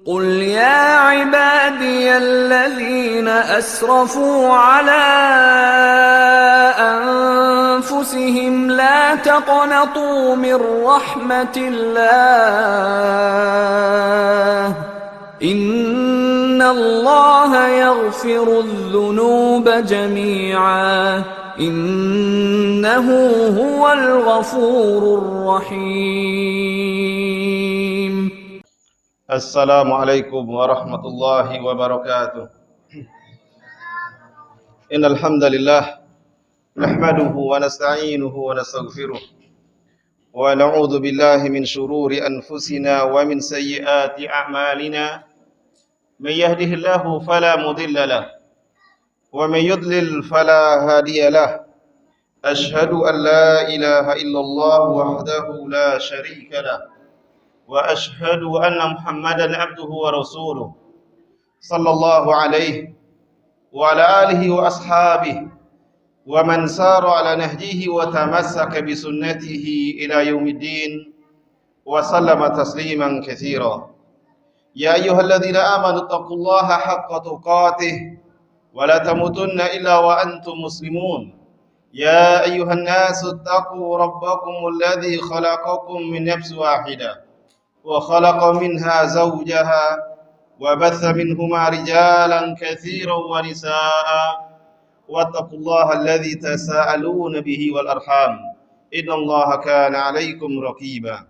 قل يا عبادي الذين أسرفوا على أنفسهم لا تقنطوا من رحمة الله إن الله يغفر الذنوب جميعا إنه هو الغفور الرحيم. Assalamualaikum warahmatullahi wabarakatuh. Innal hamdalillah nahmaduhu wa nasta'inuhu wa nastaghfiruh wa na'udzu billahi min shururi anfusina wa min sayyiati a'malina. May yahdihillahu fala mudilla lahu wa may yudlil fala hadiya lahu. Ashhadu an la ilaha illallah wahdahu la syarika lahu wa ashhadu anna Muhammadan abduhu wa rasuluh sallallahu alaihi wa ala alihi wa ashabihi wa man sara ala nahjihi wa tamassaka bi sunnatihi ila yaumiddin wa sallama tasliman katsira. Ya ayyuhalladzina amanu taqullaha haqqa tuqatih wa la tamutunna illa wa antum muslimun. Ya ayyuhan nasu taqu rabbakumul ladzi khalaqakum min nafsin wahidah وخلق منها زوجها وبث منهما رجالا كثيرا ونساء واتقوا الله الذي تساءلون به والأرحام إن الله كان عليكم رقيبا.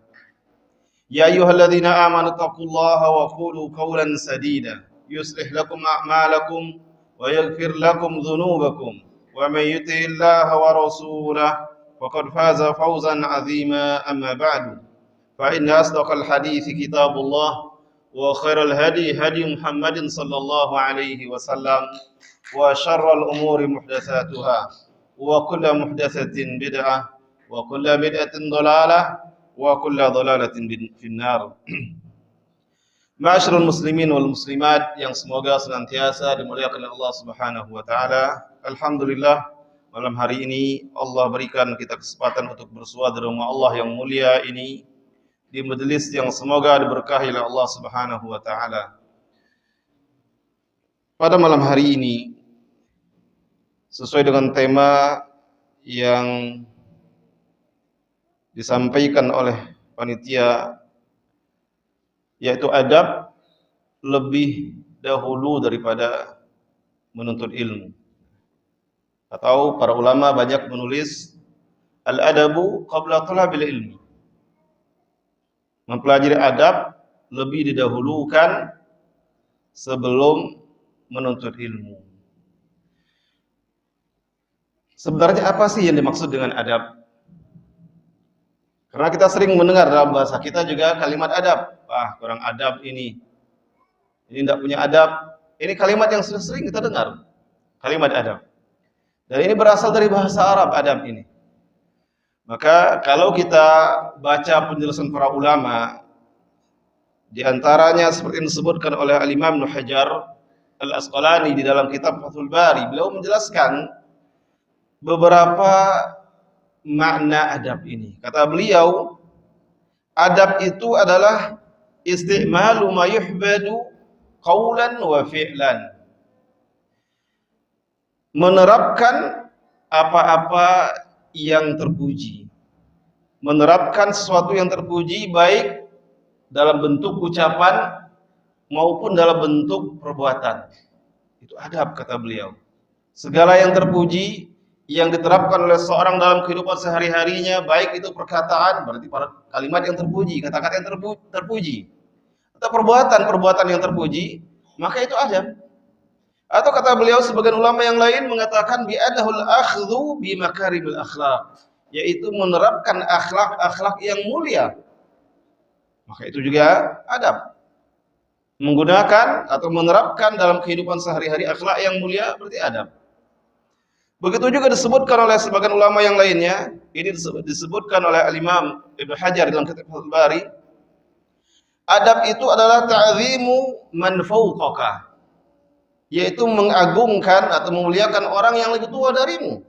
يا أيها الذين آمنوا اتقوا الله وقولوا قولا سديدا يصلح لكم أعمالكم ويغفر لكم ذنوبكم ومن يطع الله ورسوله فقد فاز فوزا عظيما. أما بعد فإن أصدق الحديث كتاب الله وخير الهدي هدي محمد صلى الله عليه وسلم وشر الأمور محدثاتها وكل محدثة بدعة وكل بدعة ضلالة وكل ضلالة في النار. Ma'asyiral muslimin wal muslimat yang semoga senantiasa dimuliakan oleh Allah Subhanahu wa taala. Alhamdulillah, malam hari ini Allah berikan kita kesempatan untuk bersua di rumah Allah yang mulia ini, di majelis yang semoga diberkahi oleh Allah Subhanahu wa taala. Pada malam hari ini sesuai dengan tema yang disampaikan oleh panitia, yaitu adab lebih dahulu daripada menuntut ilmu. Atau para ulama banyak menulis al-adabu qabla talabil ilmi. Mempelajari adab lebih didahulukan sebelum menuntut ilmu. Sebenarnya apa sih yang dimaksud dengan adab? Karena kita sering mendengar dalam bahasa kita juga kalimat adab. Wah, kurang adab ini. Ini tidak punya adab. Ini kalimat yang sudah sering kita dengar. Kalimat adab. Dan ini berasal dari bahasa Arab, adab ini. Maka kalau kita baca penjelasan para ulama, di antaranya seperti yang disebutkan oleh Al-Imam Ibnu Hajar Al-Asqalani di dalam kitab Fathul Bari, beliau menjelaskan beberapa makna adab ini. Kata beliau, adab itu adalah isti'malu ma yuhbadu qawlan wa fi'lan. Menerapkan apa-apa yang terpuji, menerapkan sesuatu yang terpuji baik dalam bentuk ucapan maupun dalam bentuk perbuatan. Itu adab, kata beliau. Segala yang terpuji yang diterapkan oleh seorang dalam kehidupan sehari-harinya, baik itu perkataan, berarti kalimat yang terpuji, kata-kata yang terpuji, atau perbuatan yang terpuji, maka itu adab. Atau kata beliau, sebagian ulama yang lain mengatakan bi'adahul akhdhu bi makarimil akhlaq, yaitu menerapkan akhlak-akhlak yang mulia. Maka itu juga adab. Menggunakan atau menerapkan dalam kehidupan sehari-hari akhlak yang mulia berarti adab. Begitu juga disebutkan oleh sebagian ulama yang lainnya. Ini disebutkan oleh Al-Imam Ibnu Hajar dalam kitab Fathul Bari. Adab itu adalah ta'zimu man fawqaka, yaitu mengagungkan atau memuliakan orang yang lebih tua darimu.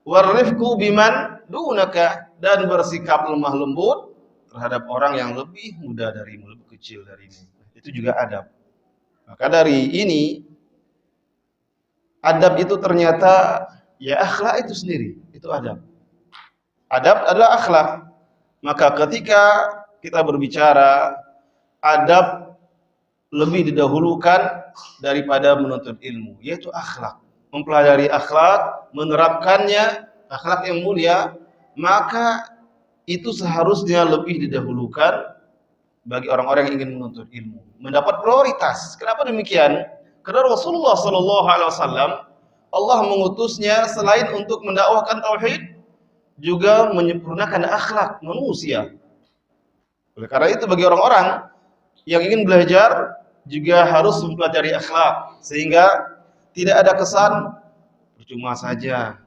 Warifqu biman dunaka, dan bersikap lemah lembut terhadap orang yang lebih muda darimu, lebih kecil darimu. itu juga adab. Maka dari ini, adab itu ternyata ya akhlak itu sendiri, itu adab. Adab adalah akhlak. Maka ketika kita berbicara, adab lebih didahulukan daripada menuntut ilmu, yaitu akhlak. Mempelajari akhlak, menerapkannya, akhlak yang mulia, maka itu seharusnya lebih didahulukan bagi orang-orang yang ingin menuntut ilmu, mendapat prioritas. Kenapa demikian? Karena Rasulullah sallallahu alaihi wasallam Allah mengutusnya selain untuk mendakwahkan tauhid, juga menyempurnakan akhlak manusia. Oleh karena itu bagi orang-orang yang ingin belajar juga harus mempelajari akhlak, sehingga tidak ada kesan percuma saja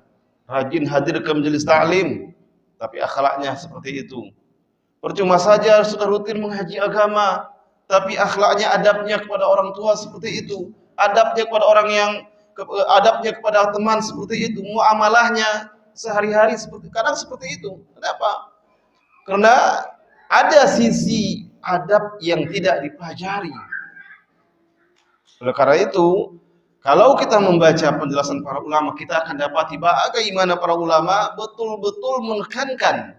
rajin hadir ke majelis taklim tapi akhlaknya seperti itu. Percuma saja sudah rutin menghaji agama tapi akhlaknya, adabnya kepada orang tua seperti itu, adabnya kepada orang yang adabnya kepada teman seperti itu, muamalahnya sehari-hari kadang seperti itu. Kenapa? Karena ada sisi adab yang tidak dipelajari. Oleh karena itu, kalau kita membaca penjelasan para ulama, kita akan dapati bagaimana para ulama betul-betul menekankan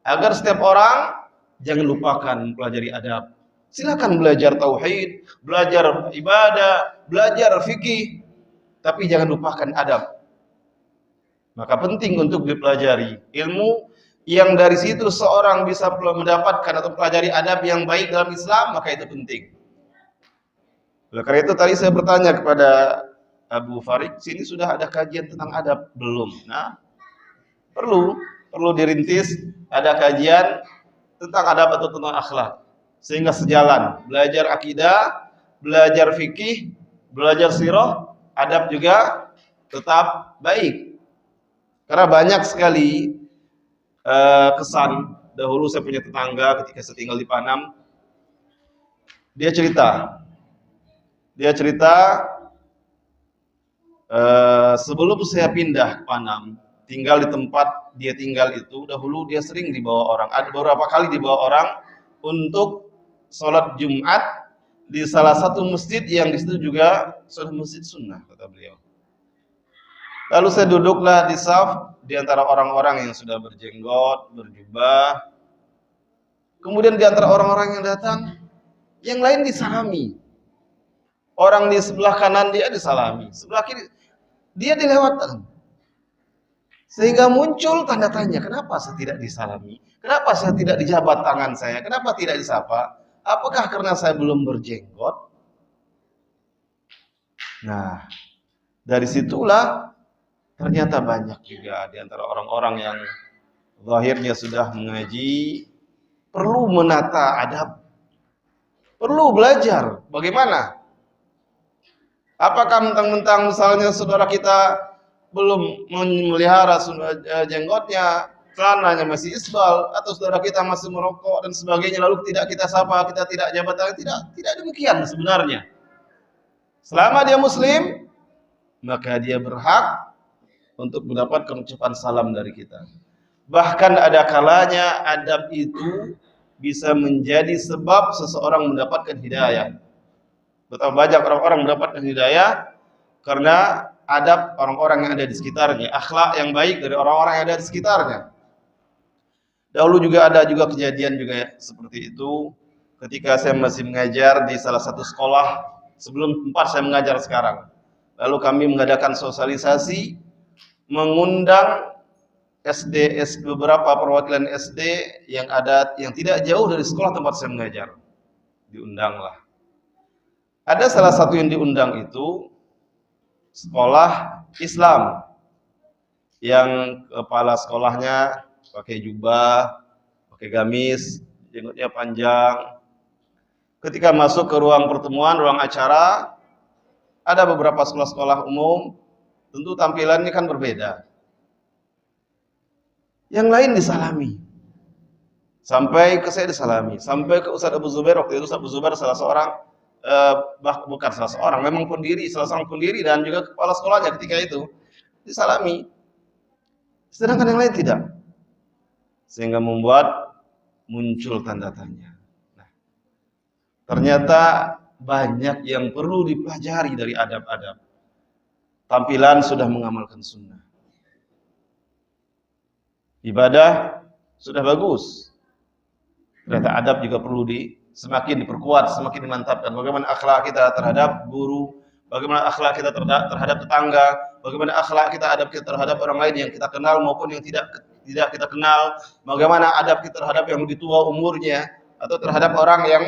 agar setiap orang jangan lupakan mempelajari adab. Silakan belajar tauhid, belajar ibadah, belajar fikih, tapi jangan lupakan adab. Maka penting untuk dipelajari ilmu yang dari situ seorang bisa mendapatkan atau pelajari adab yang baik dalam Islam, maka itu penting. Oleh karena itu tadi saya bertanya kepada Abu Farid, sini sudah ada kajian tentang adab belum? Nah, perlu dirintis ada kajian tentang adab atau tentang akhlak, sehingga sejalan belajar akidah, belajar fikih, belajar sirah, adab juga tetap baik. Karena banyak sekali kesan. Dahulu saya punya tetangga ketika saya tinggal di Panam, dia cerita sebelum saya pindah ke Panam, tinggal di tempat dia tinggal itu, dahulu dia sering dibawa orang, ada beberapa kali dibawa orang untuk sholat Jumat di salah satu masjid yang di situ juga sudah masjid sunnah, kata beliau. Lalu saya duduklah di saf di antara orang-orang yang sudah berjenggot, berjubah. Kemudian di antara orang-orang yang datang, yang lain disalami. Orang di sebelah kanan dia disalami, sebelah kiri dia dilewatkan. Sehingga muncul tanda tanya, kenapa saya tidak disalami? Kenapa saya tidak dijabat tangan saya? Kenapa tidak disapa? Apakah karena saya belum berjenggot? Nah, dari situlah ternyata banyak juga di antara orang-orang yang zahirnya sudah mengaji, perlu menata adab, perlu belajar bagaimana. Apakah mentang-mentang misalnya saudara kita belum memelihara jenggotnya, celananya masih isbal, atau saudara kita masih merokok dan sebagainya, lalu tidak kita sapa, kita tidak jabat tangan, tidak demikian sebenarnya. Selama dia muslim, maka dia berhak untuk mendapatkan ucapan salam dari kita. Bahkan ada kalanya adab itu bisa menjadi sebab seseorang mendapatkan hidayah. Betapa banyak orang-orang mendapatkan hidayah karena adab orang-orang yang ada di sekitarnya, akhlak yang baik dari orang-orang yang ada di sekitarnya. Dahulu juga ada kejadian juga seperti itu ketika saya masih mengajar di salah satu sekolah sebelum tempat saya mengajar sekarang. Lalu kami mengadakan sosialisasi, mengundang beberapa perwakilan SD yang tidak jauh dari sekolah tempat saya mengajar. Diundanglah. Ada salah satu yang diundang itu sekolah Islam yang kepala sekolahnya pakai jubah, pakai gamis, jenggotnya panjang. Ketika masuk ke ruang pertemuan, ruang acara, ada beberapa sekolah-sekolah umum, tentu tampilannya kan berbeda. Yang lain disalami. Sampai ke saya disalami. Sampai ke Ustaz Abu Zubair, waktu itu Ustaz Abu Zubair salah seorang, bukan salah seorang, memang salah seorang pendiri dan juga kepala sekolahnya ketika itu, disalami. Sedangkan yang lain tidak. Sehingga membuat muncul tanda tanya. Nah, Ternyata banyak yang perlu dipelajari dari adab-adab. Tampilan sudah mengamalkan sunnah. Ibadah sudah bagus. Ternyata adab juga perlu semakin diperkuat, semakin dimantapkan. Bagaimana akhlak kita terhadap guru, bagaimana akhlak kita terhadap tetangga, bagaimana akhlak kita terhadap orang lain yang kita kenal maupun yang tidak kita kenal, bagaimana adab kita terhadap yang lebih tua umurnya atau terhadap orang yang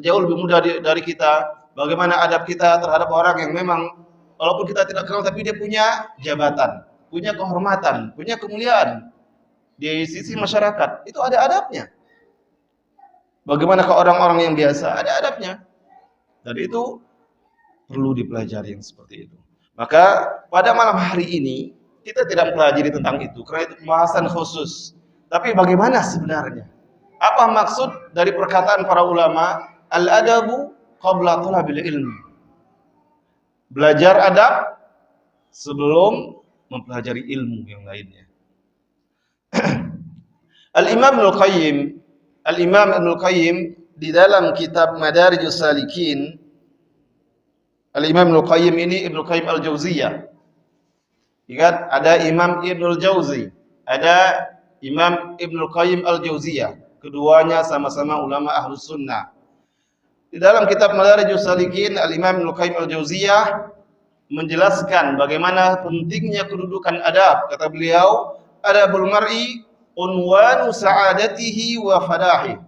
jauh lebih muda dari kita, bagaimana adab kita terhadap orang yang memang walaupun kita tidak kenal tapi dia punya jabatan, punya kehormatan, punya kemuliaan di sisi masyarakat. Itu ada adabnya. Bagaimana ke orang-orang yang biasa, ada adabnya. Dan itu perlu dipelajari yang seperti itu. Maka pada malam hari ini kita tidak mempelajari tentang itu karena itu pembahasan khusus. Tapi bagaimana sebenarnya? Apa maksud dari perkataan para ulama al-adabu qabla thalabil ilmi? Belajar adab sebelum mempelajari ilmu yang lainnya. Al-Imam Ibnul Qayyim di dalam kitab Madarijus Salikin, Al-Imam Ibnul Qayyim ini Ibnul Qayyim Al-Jauziyah. Ingat, ada Imam Ibnul Jauzi, ada Imam Ibnul Qayyim Al-Jauziyah. Keduanya sama-sama ulama Ahlus Sunnah. Di dalam kitab Madarijus Salikin, Al-Imam Ibnul Qayyim Al-Jauziyah menjelaskan bagaimana pentingnya kedudukan adab. Kata beliau, adabul mar'i unwanu sa'adatihi wa falahi.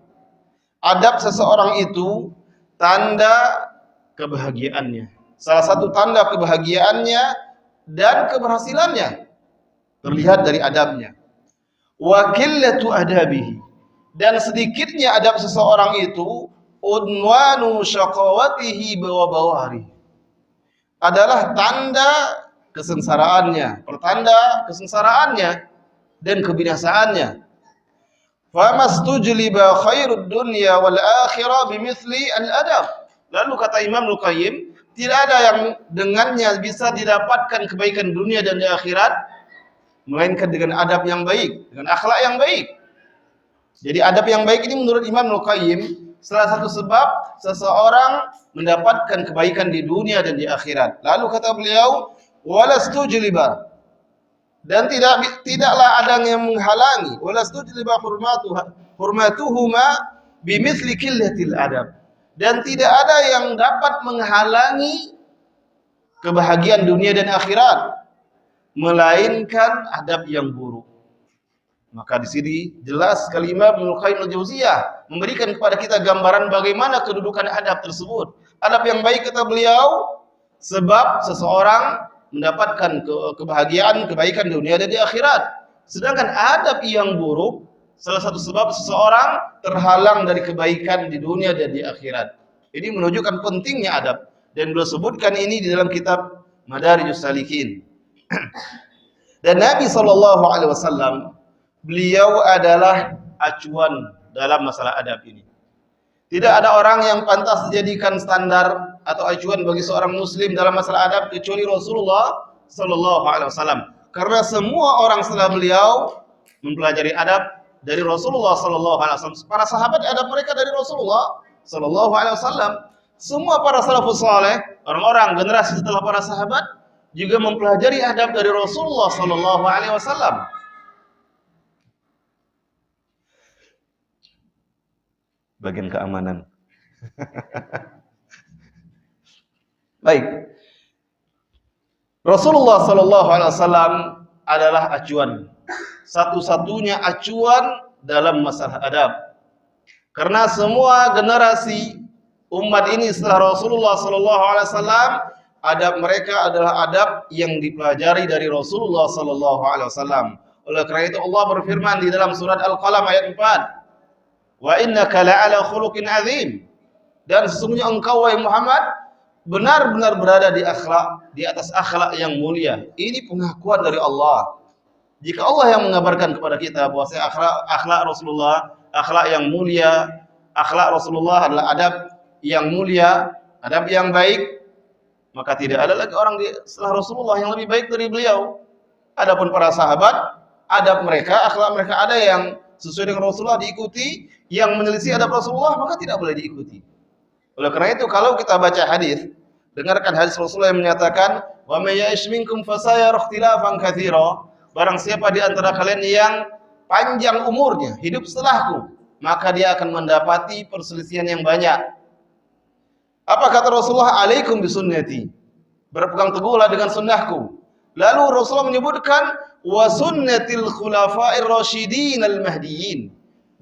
Adab seseorang itu tanda kebahagiaannya. Salah satu tanda kebahagiaannya dan keberhasilannya terlihat dari adabnya. Wa qillatu adabihi. Dan sedikitnya adab seseorang itu unwanu syaqawatihi wa bawari. Adalah tanda kesengsaraannya, pertanda kesengsaraannya dan kebinasaannya. Famastujliba khairud dunya wal akhirah bimithli al-adab. Lalu kata Imam Al-Qayyim, tidak ada yang dengannya bisa didapatkan kebaikan dunia dan di akhirat melainkan dengan adab yang baik, dengan akhlak yang baik. Jadi adab yang baik ini menurut Imam Al-Qayyim salah satu sebab seseorang mendapatkan kebaikan di dunia dan di akhirat. Lalu kata beliau, walastujliba, dan tidaklah ada yang menghalangi, walastujliba hurmatuhuma bimithli qillatil adab. Dan tidak ada yang dapat menghalangi kebahagiaan dunia dan akhirat melainkan adab yang buruk. Maka di sini jelas kalimat Ibnu Qayyim Al-Jauziyah memberikan kepada kita gambaran bagaimana kedudukan adab tersebut. Adab yang baik kata beliau sebab seseorang mendapatkan kebahagiaan, kebaikan dunia dan di akhirat. Sedangkan adab yang buruk salah satu sebab seseorang terhalang dari kebaikan di dunia dan di akhirat. Ini menunjukkan pentingnya adab dan beliau sebutkan ini di dalam kitab Madarijus Salikin. Dan Nabi SAW beliau adalah acuan dalam masalah adab ini. Tidak ada orang yang pantas dijadikan standar atau acuan bagi seorang muslim dalam masalah adab kecuali Rasulullah SAW. Karena semua orang setelah beliau mempelajari adab dari Rasulullah SAW. Para sahabat adab mereka dari Rasulullah SAW. Semua para salafus saleh, orang-orang generasi setelah para sahabat juga mempelajari adab dari Rasulullah SAW. Bagian keamanan. Baik. Rasulullah SAW adalah acuan. Satu-satunya acuan dalam masalah adab. Karena semua generasi umat ini setelah Rasulullah SAW, adab mereka adalah adab yang dipelajari dari Rasulullah SAW. Oleh karena itu Allah berfirman di dalam surat Al-Qalam ayat 4. Wa innaka la'ala khuluqin azim. Dan sesungguhnya engkau wahai Muhammad benar-benar berada di atas akhlak yang mulia. Ini pengakuan dari Allah. Jika Allah yang mengabarkan kepada kita bahwa akhlak Rasulullah, akhlak yang mulia, akhlak Rasulullah adalah adab yang mulia, adab yang baik, maka tidak ada lagi orang setelah Rasulullah yang lebih baik dari beliau. Adapun para sahabat, adab mereka, akhlak mereka ada yang sesuai dengan Rasulullah diikuti, yang menyelisih adab Rasulullah maka tidak boleh diikuti. Oleh karena itu kalau kita baca hadis, dengarkan hadis Rasulullah yang menyatakan, "Wa may ya'ish minkum fasayara ikhtilafan katsira." Barang siapa di antara kalian yang panjang umurnya, hidup setelahku, maka dia akan mendapati perselisihan yang banyak. Apa kata Rasulullah? "Alaikum bisunnati." Berpegang teguhlah dengan sunnahku. Lalu Rasulullah menyebutkan wa sunnatil khulafa'ir rasyidin al-mahdiyyin,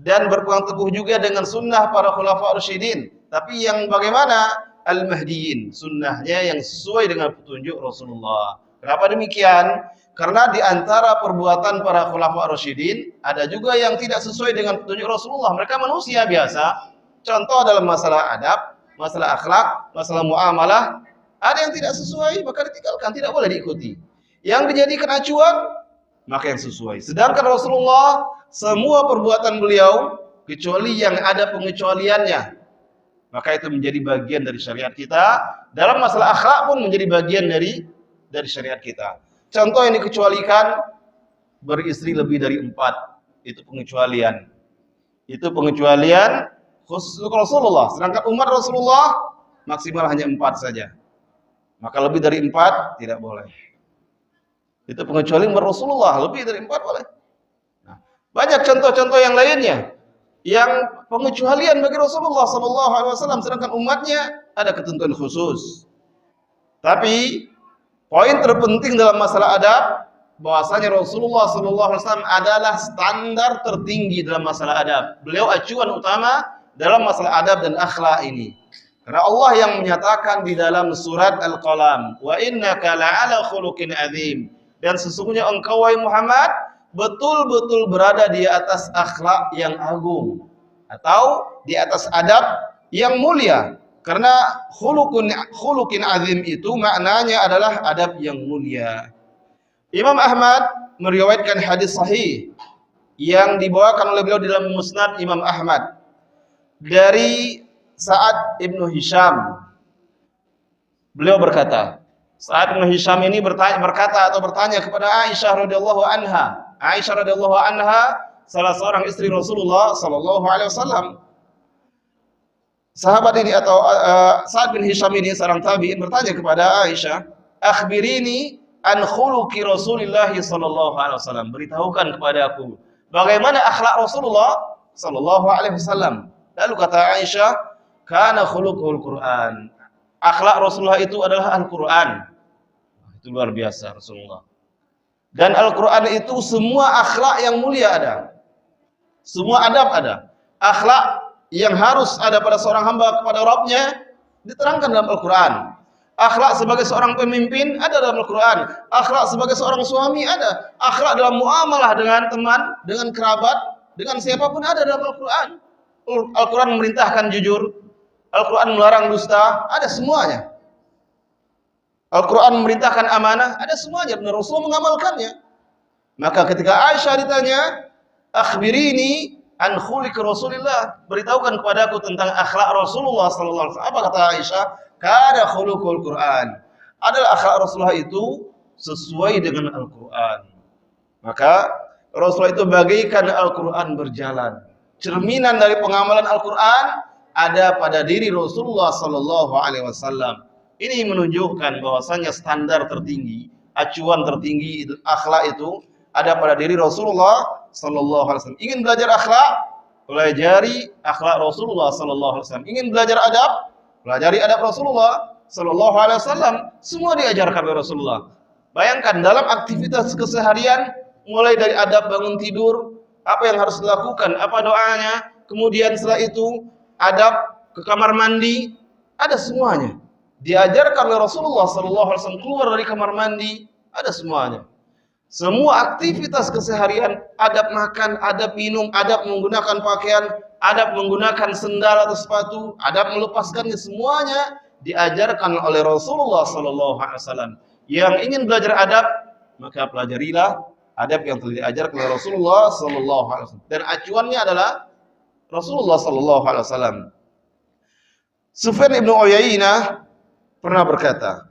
dan berpegang teguh juga dengan sunnah para khulafa' rasyidin. Tapi yang bagaimana? Al-mahdiyyin, sunnahnya yang sesuai dengan petunjuk Rasulullah. Kenapa demikian? Karena di antara perbuatan para khulafa' rasyidin ada juga yang tidak sesuai dengan petunjuk Rasulullah. Mereka manusia biasa. Contoh dalam masalah adab, masalah akhlak, masalah muamalah, ada yang tidak sesuai maka ditinggalkan, tidak boleh diikuti. Yang dijadikan acuan maka yang sesuai. Sedangkan Rasulullah semua perbuatan beliau kecuali yang ada pengecualiannya, maka itu menjadi bagian dari syariat kita. Dalam masalah akhlak pun menjadi bagian dari syariat kita. Contoh yang dikecualikan, beristri lebih dari 4, itu pengecualian. Itu pengecualian khusus untuk Rasulullah. Sedangkan umat Rasulullah maksimal hanya 4 saja. Maka lebih dari 4 tidak boleh. Itu pengecualian umat Rasulullah, lebih dari 4 boleh. Nah, banyak contoh-contoh yang lainnya yang pengecualian bagi Rasulullah SAW, sedangkan umatnya ada ketentuan khusus. Tapi poin terpenting dalam masalah adab, bahwasanya Rasulullah SAW adalah standar tertinggi dalam masalah adab. Beliau acuan utama dalam masalah adab dan akhlak ini. Karena Allah yang menyatakan di dalam surat Al-Qalam, wa innaka la'ala khuluqin azim, dan sesungguhnya engkau wahai Muhammad betul-betul berada di atas akhlak yang agung atau di atas adab yang mulia. Karena khuluqin azim itu maknanya adalah adab yang mulia. Imam Ahmad meriwayatkan hadis sahih yang dibawakan oleh beliau di dalam Musnad Imam Ahmad dari Sa'ad ibnu Hisham. Beliau berkata, Sa'ad ibnu Hisham ini bertanya kepada Aisyah radhiyallahu anha. Aisyah radhiyallahu anha salah seorang istri Rasulullah sallallahu alaihi wasallam. Sahabat ini atau Sa'ad bin Hisham ini seorang tabi'in bertanya kepada Aisyah, "Akhbirini an khuluqi Rasulillah sallallahu alaihi wasallam." Beritahukan kepadaku bagaimana akhlak Rasulullah sallallahu alaihi wasallam. Lalu kata Aisyah, "Kana khuluquhul Qur'an." Akhlak Rasulullah itu adalah Al-Qur'an. Itu luar biasa Rasulullah. Dan Al-Qur'an itu semua akhlak yang mulia ada. Semua adab ada. Akhlak yang harus ada pada seorang hamba kepada Rabbnya diterangkan dalam Al-Quran. Akhlak sebagai seorang pemimpin ada dalam Al-Quran. Akhlak sebagai seorang suami ada. Akhlak dalam muamalah dengan teman, dengan kerabat, dengan siapapun ada dalam Al-Quran. Al-Quran memerintahkan jujur, Al-Quran melarang dusta, ada semuanya. Al-Quran memerintahkan amanah, ada semuanya. Benar, Rasul mengamalkannya. Maka ketika Aisyah ditanya, "Akhbirini an khuluqi Rasulillah," beritahukan kepadaku tentang akhlak Rasulullah sallallahu alaihi wasallam. Apa kata Aisyah? Kana khuluqul Quran. Adalah akhlak Rasulullah itu sesuai dengan Al-Quran. Maka Rasulullah itu bagaikan Al-Quran berjalan. Cerminan dari pengamalan Al-Quran ada pada diri Rasulullah sallallahu alaihi wasallam. Ini menunjukkan bahwasanya standar tertinggi, acuan tertinggi itu akhlak itu ada pada diri Rasulullah sallallahu alaihi wasallam. Ingin belajar akhlak, pelajari akhlak Rasulullah sallallahu alaihi wasallam. Ingin belajar adab, pelajari adab Rasulullah sallallahu alaihi wasallam. Semua diajarkan oleh Rasulullah. Bayangkan dalam aktivitas keseharian, mulai dari adab bangun tidur, apa yang harus dilakukan, apa doanya, kemudian setelah itu adab ke kamar mandi, ada semuanya. Diajarkan oleh Rasulullah sallallahu alaihi wasallam, keluar dari kamar mandi, ada semuanya. Semua aktivitas keseharian, adab makan, adab minum, adab menggunakan pakaian, adab menggunakan sendal atau sepatu, adab melepaskannya, semuanya diajarkan oleh Rasulullah sallallahu alaihi wasallam. Yang ingin belajar adab, maka pelajarilah adab yang telah diajarkan oleh Rasulullah sallallahu alaihi wasallam. Dan acuannya adalah Rasulullah sallallahu alaihi wasallam. Sufyan ibnu Uyainah pernah berkata,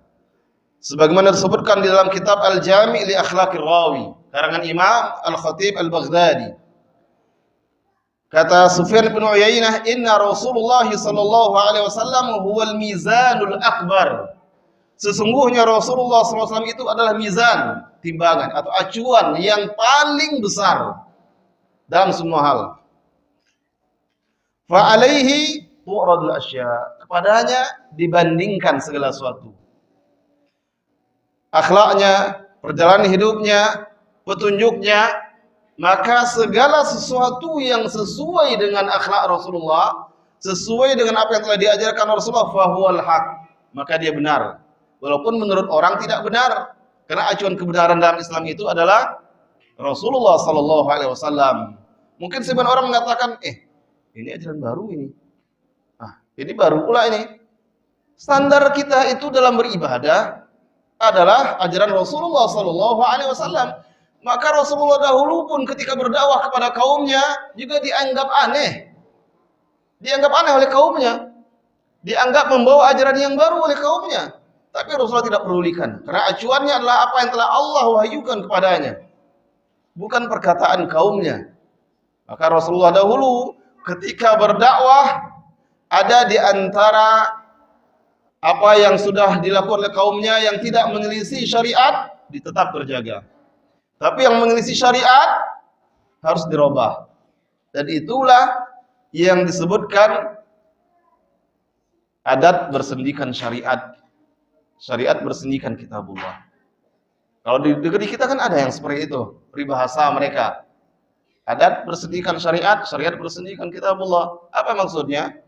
sebagaimana disebutkan di dalam kitab Al-Jami' li Akhlaqir Rawi, karangan Imam Al-Khatib Al-Baghdadi. Kata Sufyan bin Uyainah, "Inna Rasulullah sallallahu alaihi wasallam huwal mizanul akbar." Sesungguhnya Rasulullah SAW itu adalah mizan, timbangan atau acuan yang paling besar dalam semua hal. Fa alaihi tu'radul asya. Kepadanya dibandingkan segala sesuatu. Akhlaknya, perjalanan hidupnya, petunjuknya, maka segala sesuatu yang sesuai dengan akhlak Rasulullah, sesuai dengan apa yang telah diajarkan Rasulullah, fahuwal haq, maka dia benar. Walaupun menurut orang tidak benar, karena acuan kebenaran dalam Islam itu adalah Rasulullah sallallahu alaihi wasallam. Mungkin sebagian orang mengatakan, ini ajaran baru ini. Ini baru pula ini. Standar kita itu dalam beribadah adalah ajaran Rasulullah sallallahu alaihi wasallam. Maka Rasulullah dahulu pun ketika berdakwah kepada kaumnya juga dianggap aneh. Dianggap aneh oleh kaumnya. Dianggap membawa ajaran yang baru oleh kaumnya. Tapi Rasulullah tidak pedulikan. Karena acuannya adalah apa yang telah Allah wahyukan kepadanya. Bukan perkataan kaumnya. Maka Rasulullah dahulu ketika berdakwah ada di antara apa yang sudah dilakukan oleh kaumnya yang tidak menyelisih syariat tetap terjaga. Tapi yang menyelisih syariat harus dirubah. Dan itulah yang disebutkan adat bersendikan syariat. Syariat bersendikan kitabullah. Kalau di negeri kita kan ada yang seperti itu, peribahasa mereka. Adat bersendikan syariat, syariat bersendikan kitabullah. Apa maksudnya?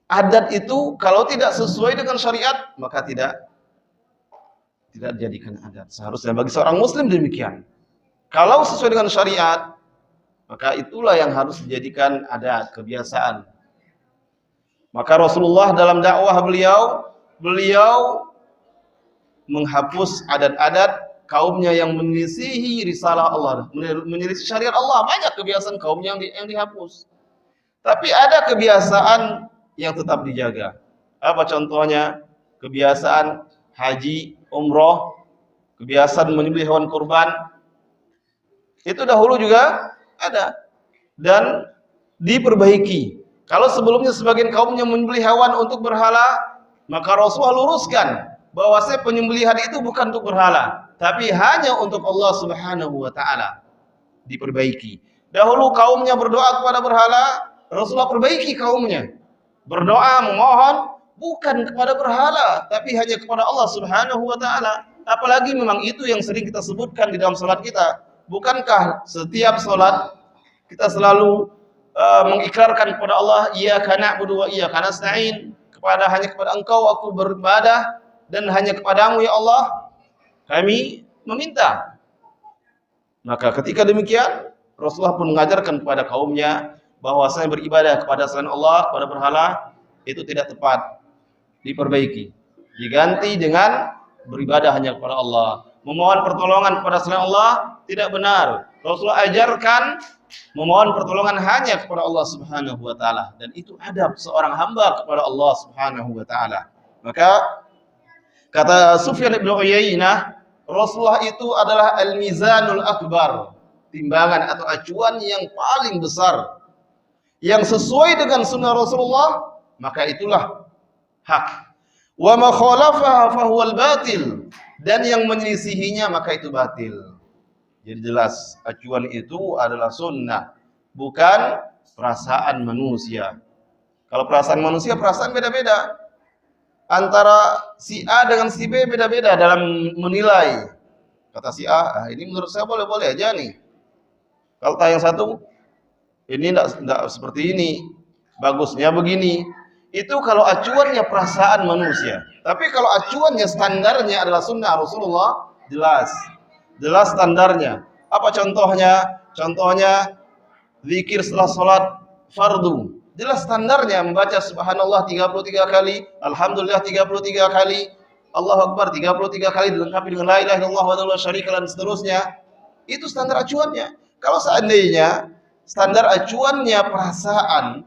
Adat itu kalau tidak sesuai dengan syariat, maka tidak dijadikan adat. Seharusnya bagi seorang muslim demikian. Kalau sesuai dengan syariat, maka itulah yang harus dijadikan adat, kebiasaan. Maka Rasulullah dalam dakwah beliau menghapus adat-adat kaumnya yang menyelisihi risalah Allah, menyelisih syariat Allah. Banyak kebiasaan kaumnya yang dihapus. Tapi ada kebiasaan yang tetap dijaga. Apa contohnya? Kebiasaan haji, umroh, kebiasaan menyembelih hewan kurban. Itu dahulu juga ada dan diperbaiki. Kalau sebelumnya sebagian kaumnya menyembelih hewan untuk berhala, maka Rasulullah luruskan bahwasanya penyembelihan itu bukan untuk berhala, tapi hanya untuk Allah Subhanahu wa taala. Diperbaiki. Dahulu kaumnya berdoa kepada berhala, Rasulullah perbaiki kaumnya. Berdoa memohon bukan kepada berhala, tapi hanya kepada Allah Subhanahu wa taala. Apalagi memang itu yang sering kita sebutkan di dalam salat kita. Bukankah setiap salat kita selalu mengikrarkan kepada Allah, iyyaka na'budu wa iyyaka nasta'in, hanya kepada Engkau aku beribadah dan hanya kepadamu ya Allah kami meminta. Maka ketika demikian Rasulullah pun mengajarkan kepada kaumnya bahwasanya beribadah kepada selain Allah, kepada berhala itu tidak tepat. Diperbaiki, diganti dengan beribadah hanya kepada Allah. Memohon pertolongan kepada selain Allah tidak benar. Rasulullah ajarkan memohon pertolongan hanya kepada Allah Subhanahu wa taala, dan itu adab seorang hamba kepada Allah Subhanahu wa taala. Maka kata Sufyan bin Uyainah, Rasulullah itu adalah al-mizanul akbar, timbangan atau acuan yang paling besar. Yang sesuai dengan sunnah Rasulullah, maka itulah hak. Wa ma khalafaha fahuwal batil, dan yang menyelisihinya maka itu batil. Jadi jelas acuan itu adalah sunnah, bukan perasaan manusia. Kalau perasaan manusia, perasaan beda-beda. Antara si A dengan si B beda-beda dalam menilai. Kata si A, ini menurut saya boleh-boleh aja nih. Kalau yang satu, ini enggak seperti ini, bagusnya begini. Itu kalau acuannya perasaan manusia. Tapi kalau acuannya standarnya adalah sunnah Rasulullah, jelas standarnya. Apa contohnya? Contohnya zikir setelah salat fardu. Jelas standarnya, membaca subhanallah 33 kali, alhamdulillah 33 kali, Allahu akbar 33 kali, dilengkapi dengan la ilaha illallah wa la syarika lahu dan seterusnya. Itu standar acuannya. Kalau seandainya standar acuannya perasaan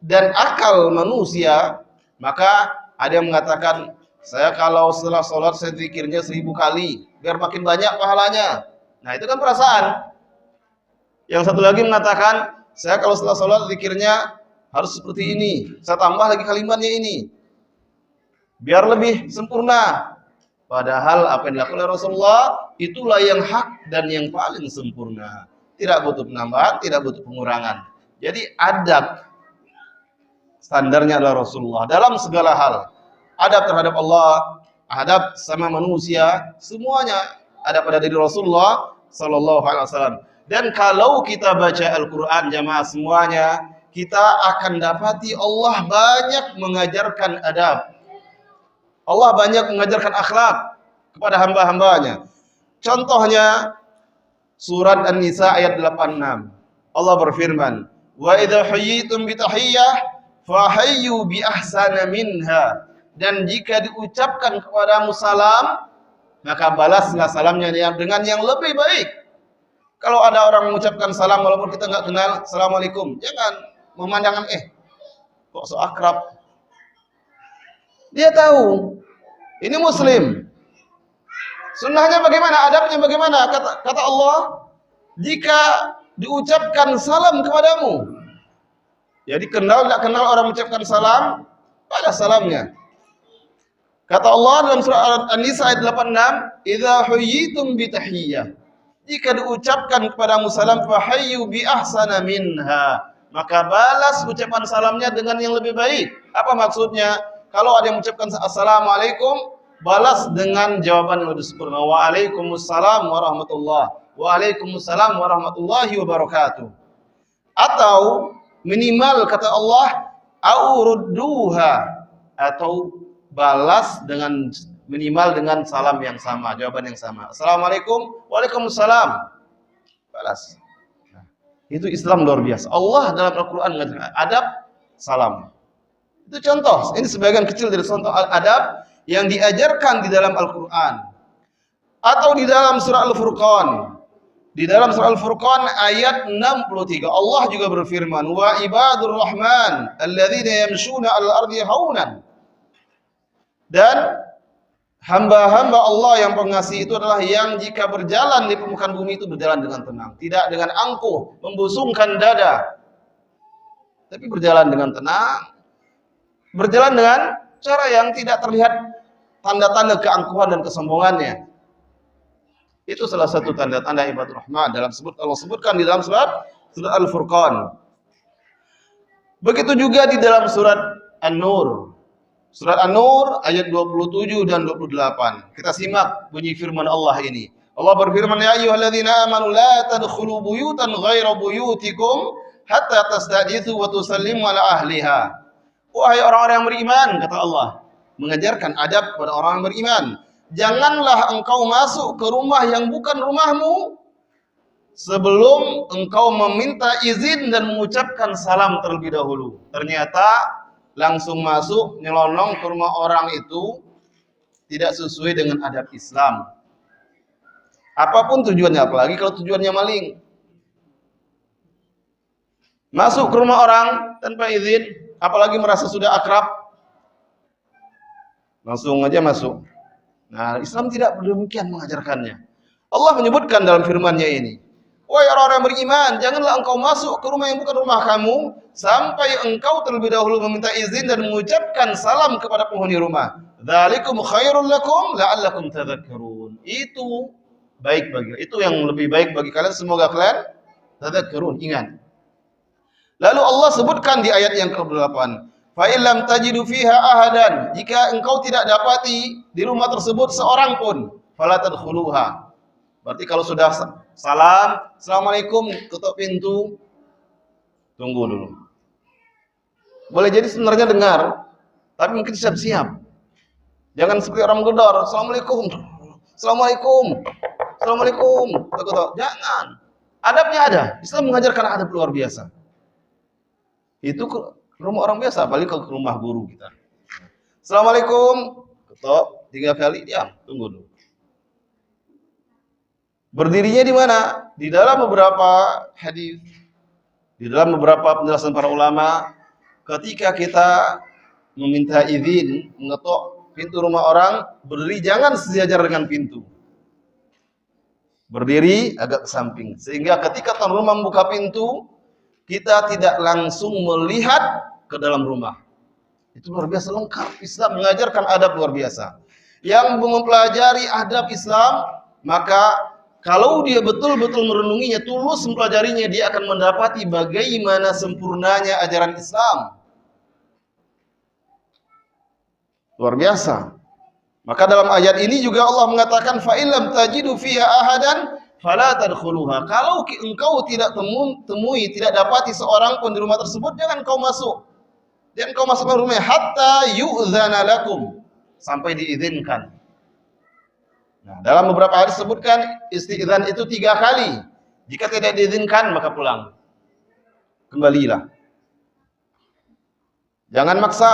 dan akal manusia, maka ada yang mengatakan, saya kalau setelah sholat saya zikirnya 1000 kali biar makin banyak pahalanya. Nah itu kan perasaan. Yang satu lagi mengatakan, Saya kalau setelah sholat zikirnya harus seperti ini. Saya tambah lagi kalimatnya ini. Biar lebih sempurna. Padahal apa yang dilakukan oleh Rasulullah itulah yang hak dan yang paling sempurna. Tidak butuh penambahan, tidak butuh pengurangan. Jadi adab standarnya adalah Rasulullah dalam segala hal. Adab terhadap Allah, adab sama manusia, semuanya ada pada diri Rasulullah sallallahu alaihi wasallam. Dan kalau kita baca Al-Qur'an jamaah semuanya, kita akan dapati Allah banyak mengajarkan adab. Allah banyak mengajarkan akhlak kepada hamba-hambanya. Contohnya surat An-Nisa ayat 86. Allah berfirman, "Wa idza hayyitum bi tahiyyah fahayyu bi ahsana minha." Dan jika diucapkan kepadamu salam, maka balaslah salamnya dengan yang lebih baik. Kalau ada orang mengucapkan salam walaupun kita enggak kenal, "Assalamualaikum." Jangan memandangkan kok so akrab. Dia tahu ini muslim. Sunnahnya bagaimana? Adabnya bagaimana? Kata Allah, jika diucapkan salam kepadamu. Jadi kenal tidak kenal orang mengucapkan salam, balas salamnya. Kata Allah dalam surah An-Nisa ayat 86, "Idza huyyitum bi tahiyyah." Jika diucapkan kepadamu salam, fahayyu bi ahsana minha. Maka balas ucapan salamnya dengan yang lebih baik. Apa maksudnya? Kalau ada yang mengucapkan assalamualaikum, balas dengan jawaban yang lebih sempurna. Waalaikumsalam warahmatullahi Waalaikumsalam warahmatullahi wabarakatuh. Atau minimal kata Allah, aurudduha, atau balas dengan minimal dengan salam yang sama, jawaban yang sama. Assalamualaikum, waalaikumsalam. Balas. Nah, itu Islam luar biasa. Allah dalam Al-Qur'an mengatakan adab salam. Itu contoh. Ini sebagian kecil dari contoh adab yang diajarkan di dalam Al-Qur'an. Atau di dalam surah Al-Furqan. Di dalam surah Al-Furqan ayat 63 Allah juga berfirman, wa ibadur rahman alladzina yamshuna 'alal ardi haunan. Dan hamba-hamba Allah yang pengasih itu adalah yang jika berjalan di permukaan bumi itu berjalan dengan tenang, tidak dengan angkuh, membusungkan dada. Tapi berjalan dengan tenang, berjalan dengan cara yang tidak terlihat tanda-tanda keangkuhan dan kesombongannya. Itu salah satu tanda-tanda ibadur rahman dalam Allah sebutkan di dalam surat Al-Furqan. Begitu juga di dalam surat An-Nur. Surat An-Nur ayat 27 dan 28. Kita simak bunyi firman Allah ini. Allah berfirman, ya ayyuhalladzina amanu la tadkhulu buyutan ghaira buyutikum hatta tasta'ditsu wa tusallimu ala ahliha. Wahai orang-orang yang beriman, kata Allah, mengajarkan adab kepada orang yang beriman. Janganlah engkau masuk ke rumah yang bukan rumahmu sebelum engkau meminta izin dan mengucapkan salam terlebih dahulu. Ternyata langsung masuk nyelonong ke rumah orang itu tidak sesuai dengan adab Islam. Apapun tujuannya, apalagi kalau tujuannya maling. Masuk ke rumah orang tanpa izin, apalagi merasa sudah akrab, langsung aja masuk. Nah, Islam tidak demikian mengajarkannya. Allah menyebutkan dalam firman-Nya ini, wahai orang-orang yang beriman, janganlah engkau masuk ke rumah yang bukan rumah kamu sampai engkau terlebih dahulu meminta izin dan mengucapkan salam kepada penghuni rumah. Dzalikum khairul lakum la'allakum tadhakkarun. Itu baik bagi, itu yang lebih baik bagi kalian, semoga kalian tadhakkarun, ingat. Lalu Allah sebutkan di ayat yang ke-8, fa illam tajidu fiha ahadan, jika engkau tidak dapati di rumah tersebut seorang pun, fala tadkhuluha. Berarti kalau sudah salam, assalamualaikum, ketuk pintu, tunggu dulu. Boleh jadi sebenarnya dengar, tapi mungkin siap-siap. Jangan seperti orang gedor, assalamualaikum, assalamualaikum, assalamualaikum, jangan. Adabnya ada. Islam mengajarkan adab luar biasa. Itu rumah orang biasa, apalagi ke rumah guru kita. Assalamualaikum, ketok 3 kali, diam, tunggu dulu. Berdirinya di mana? Di dalam beberapa hadis, di dalam beberapa penjelasan para ulama, ketika kita meminta izin mengetok pintu rumah orang, berdiri jangan sejajar dengan pintu. Berdiri agak ke samping, sehingga ketika tuan rumah membuka pintu, kita tidak langsung melihat ke dalam rumah. Itu luar biasa lengkap. Islam mengajarkan adab luar biasa. Yang mempelajari adab Islam, maka kalau dia betul-betul merenunginya, tulus mempelajarinya, dia akan mendapati bagaimana sempurnanya ajaran Islam. Luar biasa. Maka dalam ayat ini juga Allah mengatakan fa illam tajidu fiha ahadan fala tadkhuluha. Kalau engkau tidak temui, tidak dapati seorang pun di rumah tersebut, jangan kau masuk. Jangan kau masuk ke rumah hatta yu'dzana lakum, sampai diizinkan. Nah, dalam beberapa hadis disebutkan isti'dzan itu 3 kali. Jika tidak diizinkan maka pulang. Kembalilah. Jangan maksa.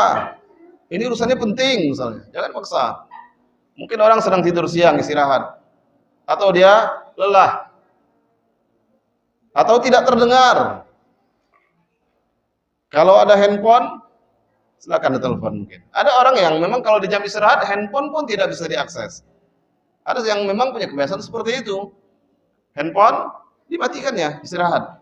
Ini urusannya penting misalnya. Jangan maksa. Mungkin orang sedang tidur siang istirahat, atau dia lelah, atau tidak terdengar. Kalau ada handphone, silakan ditelepon mungkin. Ada orang yang memang kalau di jam istirahat handphone pun tidak bisa diakses. Ada yang memang punya kebiasaan seperti itu. Handphone dimatikan ya istirahat.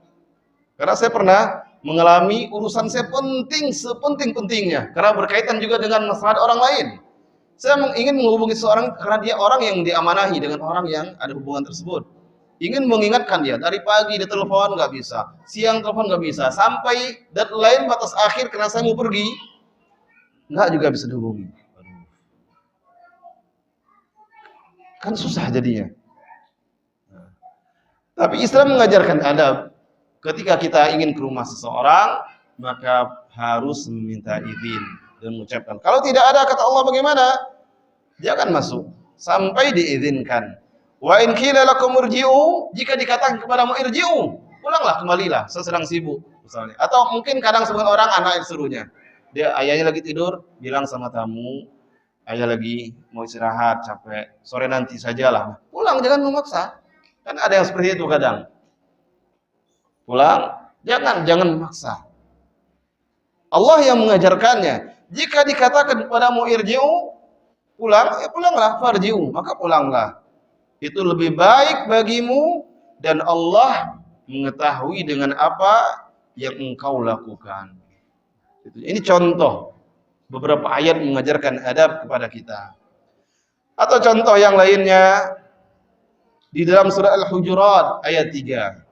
Karena saya pernah mengalami urusan saya penting, sepenting-pentingnya, karena berkaitan juga dengan masalah orang lain. Saya ingin menghubungi seorang karena dia orang yang diamanahi dengan orang yang ada hubungan tersebut. Ingin mengingatkan dia, dari pagi dia telepon nggak bisa, siang telepon nggak bisa, sampai deadline batas akhir karena saya mau pergi, nggak juga bisa dihubungi. Kan susah jadinya. Tapi Islam mengajarkan adab. Ketika kita ingin ke rumah seseorang, maka harus meminta izin dan mengucapkan. Kalau tidak ada, kata Allah bagaimana? Jangan masuk sampai diizinkan. Wa in qila lakum irji'u, jika dikatakan kepadamu irji'u, pulanglah, kembalilah, saya sedang sibuk misalnya. Atau mungkin kadang sebagian orang anak yang suruhnya. Dia ayahnya lagi tidur, bilang sama tamu, ayah lagi mau istirahat, capek, sore nanti sajalah. Pulang, jangan memaksa. Kan ada yang seperti itu kadang. Pulang, jangan memaksa. Allah yang mengajarkannya. Jika dikatakan kepadamu irji'u, pulang, ya pulanglah, farji'u, maka pulanglah. Itu lebih baik bagimu dan Allah mengetahui dengan apa yang engkau lakukan. Ini contoh beberapa ayat mengajarkan adab kepada kita. Atau contoh yang lainnya di dalam surah Al-Hujurat ayat 3.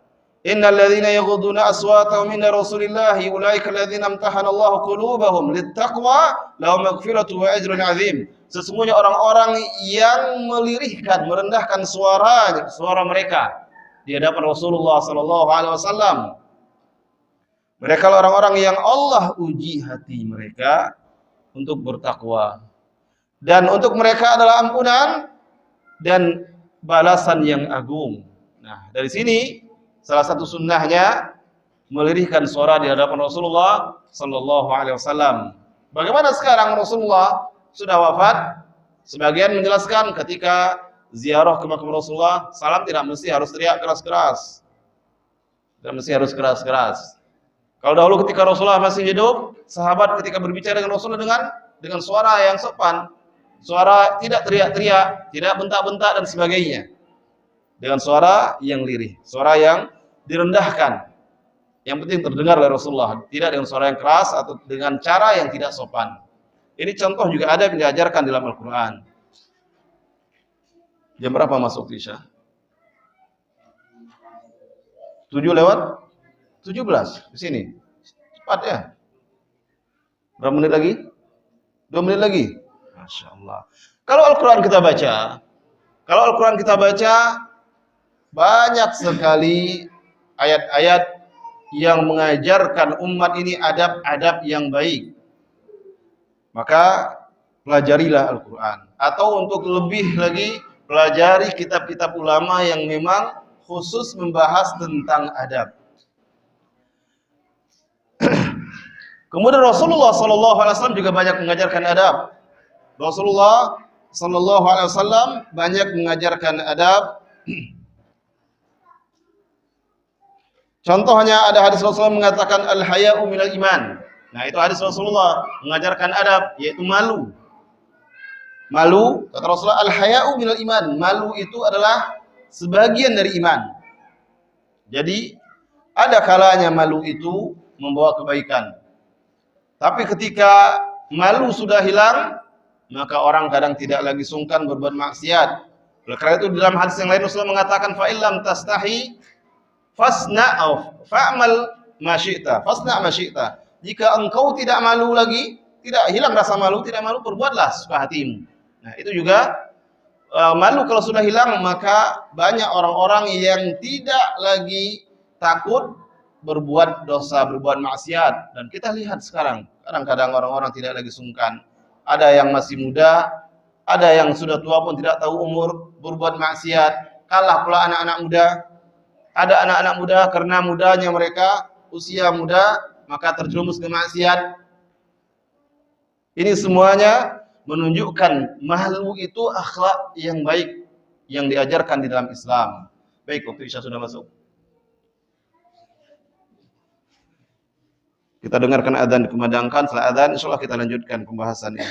Innal ladzina yaghudduna aswatahum inda Rasulillahi ulaika alladzina amtahana Allahu qulubahum littaqwa lahum maghfiratu wa ajrun 'azim. Sesungguhnya orang-orang yang melirihkan, merendahkan suara mereka di hadapan Rasulullah sallallahu alaihi wasallam. Mereka orang-orang yang Allah uji hati mereka untuk bertakwa. Dan untuk mereka adalah ampunan dan balasan yang agung. Nah, dari sini salah satu sunnahnya melirihkan suara di hadapan Rasulullah sallallahu alaihi wasallam. Bagaimana sekarang Rasulullah sudah wafat? Sebagian menjelaskan ketika ziarah ke makam Rasulullah, salam tidak mesti harus teriak keras-keras. Tidak mesti harus keras-keras. Kalau dahulu ketika Rasulullah masih hidup, sahabat ketika berbicara dengan Rasulullah dengan suara yang sopan, suara tidak teriak-teriak, tidak bentak-bentak dan sebagainya. Dengan suara yang lirih, suara yang direndahkan. Yang penting terdengar oleh Rasulullah, tidak dengan suara yang keras atau dengan cara yang tidak sopan. Ini contoh juga ada yang diajarkan dalam Al-Quran. Jam berapa masuk Isya? 7:17 di sini. Cepat ya. Berapa menit lagi? 2 menit lagi. Masya Allah. Kalau Al-Quran kita baca, banyak sekali ayat-ayat yang mengajarkan umat ini adab-adab yang baik. Maka pelajarilah Al-Quran. Atau untuk lebih lagi, pelajari kitab-kitab ulama yang memang khusus membahas tentang adab. Kemudian Rasulullah SAW juga banyak mengajarkan adab. Rasulullah SAW banyak mengajarkan adab. Contohnya ada hadis Rasulullah mengatakan al-haya'u minal iman. Nah, itu hadis Rasulullah mengajarkan adab, yaitu malu. Malu, kata Rasulullah, al-haya'u minal iman. Malu itu adalah sebagian dari iman. Jadi Ada kalanya malu itu membawa kebaikan. Tapi ketika malu sudah hilang, maka orang kadang tidak lagi sungkan berbuat maksiat. Oleh karena itu dalam hadis yang lain Rasulullah mengatakan fa illam tastahi fasna'u fa'mal ma syi'ta. Fasna' ma syi'ta. Jika engkau tidak malu lagi, tidak hilang rasa malu, tidak malu, perbuatlah suka hatimu. Nah, itu juga malu kalau sudah hilang, maka banyak orang-orang yang tidak lagi takut berbuat dosa, berbuat maksiat. Dan kita lihat sekarang, kadang-kadang orang-orang tidak lagi sungkan. Ada yang masih muda, ada yang sudah tua pun tidak tahu umur, berbuat maksiat. Kalah pula anak-anak muda. Ada anak-anak muda karena mudanya mereka, usia muda, maka terjerumus ke maksiat. Ini semuanya menunjukkan malu itu akhlak yang baik yang diajarkan di dalam Islam. Baik, waktu Isya sudah masuk. Kita dengarkan adzan dikumandangkan, setelah adzan insyaallah kita lanjutkan pembahasan ini.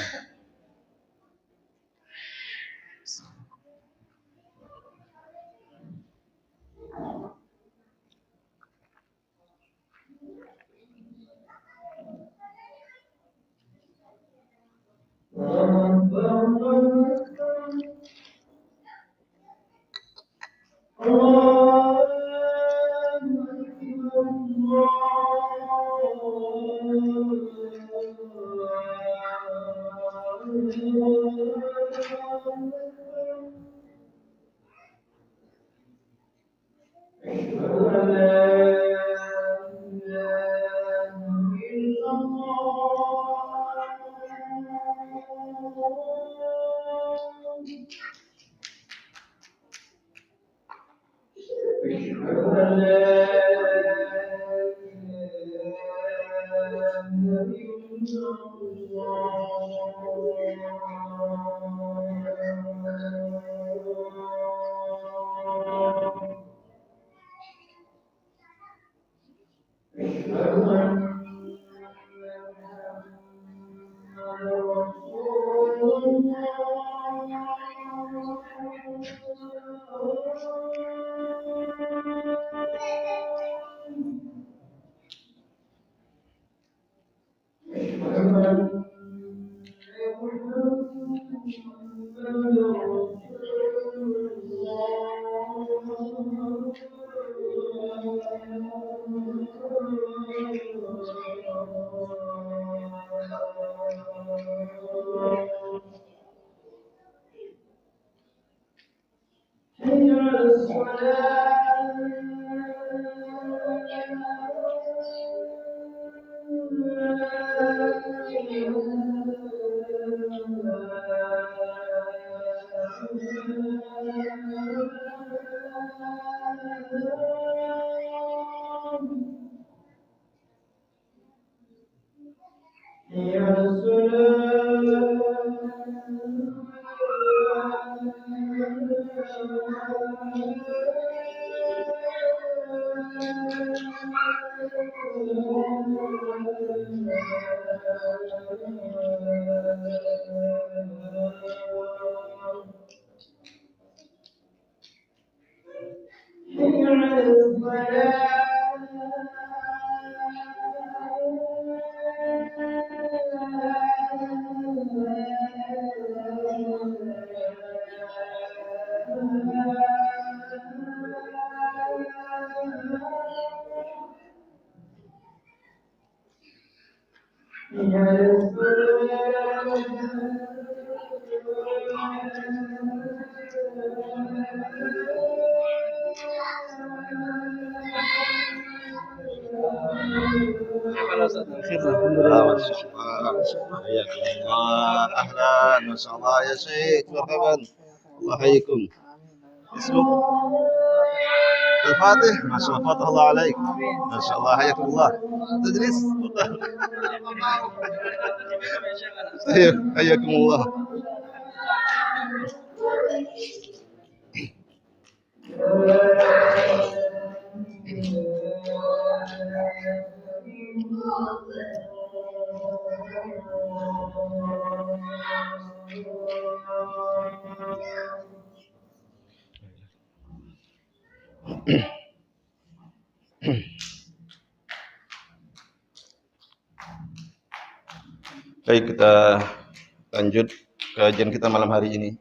Hayakumullah, ahlan, masyaallah ya Syekh, marhaban. Allah yahyikum. Ismuk Al-Fatih, masyaallah, fatah Allah alaik. Masyaallah, hayakumullah. Tajlis. Hayakumullah. Baik, kita lanjut kajian kita malam hari ini.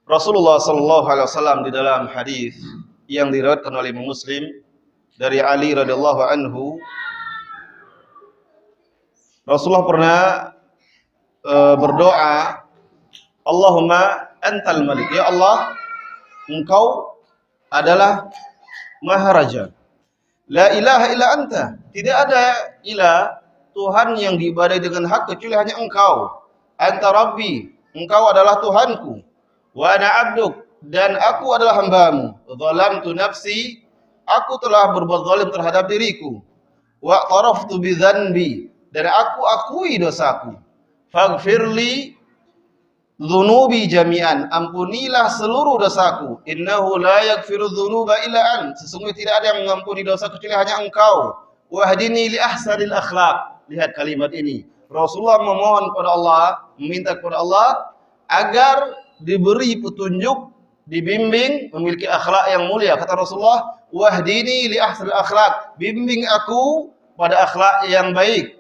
Rasulullah sallallahu alaihi wasallam di dalam hadis yang diriwayatkan oleh Imam Muslim dari Ali radhiyallahu anhu, Rasulullah pernah berdoa, Allahumma antal malik, ya Allah, engkau adalah maharaja. La ilaha illa anta, tidak ada ilah Tuhan yang diibadai dengan hak kecuali hanya engkau. Anta rabbi, engkau adalah Tuhanku. Wa ana abduk, dan aku adalah hambamu. Zalamtu nafsi, aku telah berbuat zalim terhadap diriku. Wa taraftu bi dzanbi, dan aku akui dosaku. Faghfirli dzunubi jami'an, ampunilah seluruh dosaku. Innahu la yaghfiru dzunuba illa ant, sesungguhnya tidak ada yang mengampuni dosa kecuali hanya engkau. Wahdini li ahsanil akhlaq, lihat kalimat ini. Rasulullah memohon kepada Allah, meminta kepada Allah agar diberi petunjuk, dibimbing memiliki akhlak yang mulia. Kata Rasulullah, wahdini li ahsanil akhlaq, bimbing aku pada akhlak yang baik.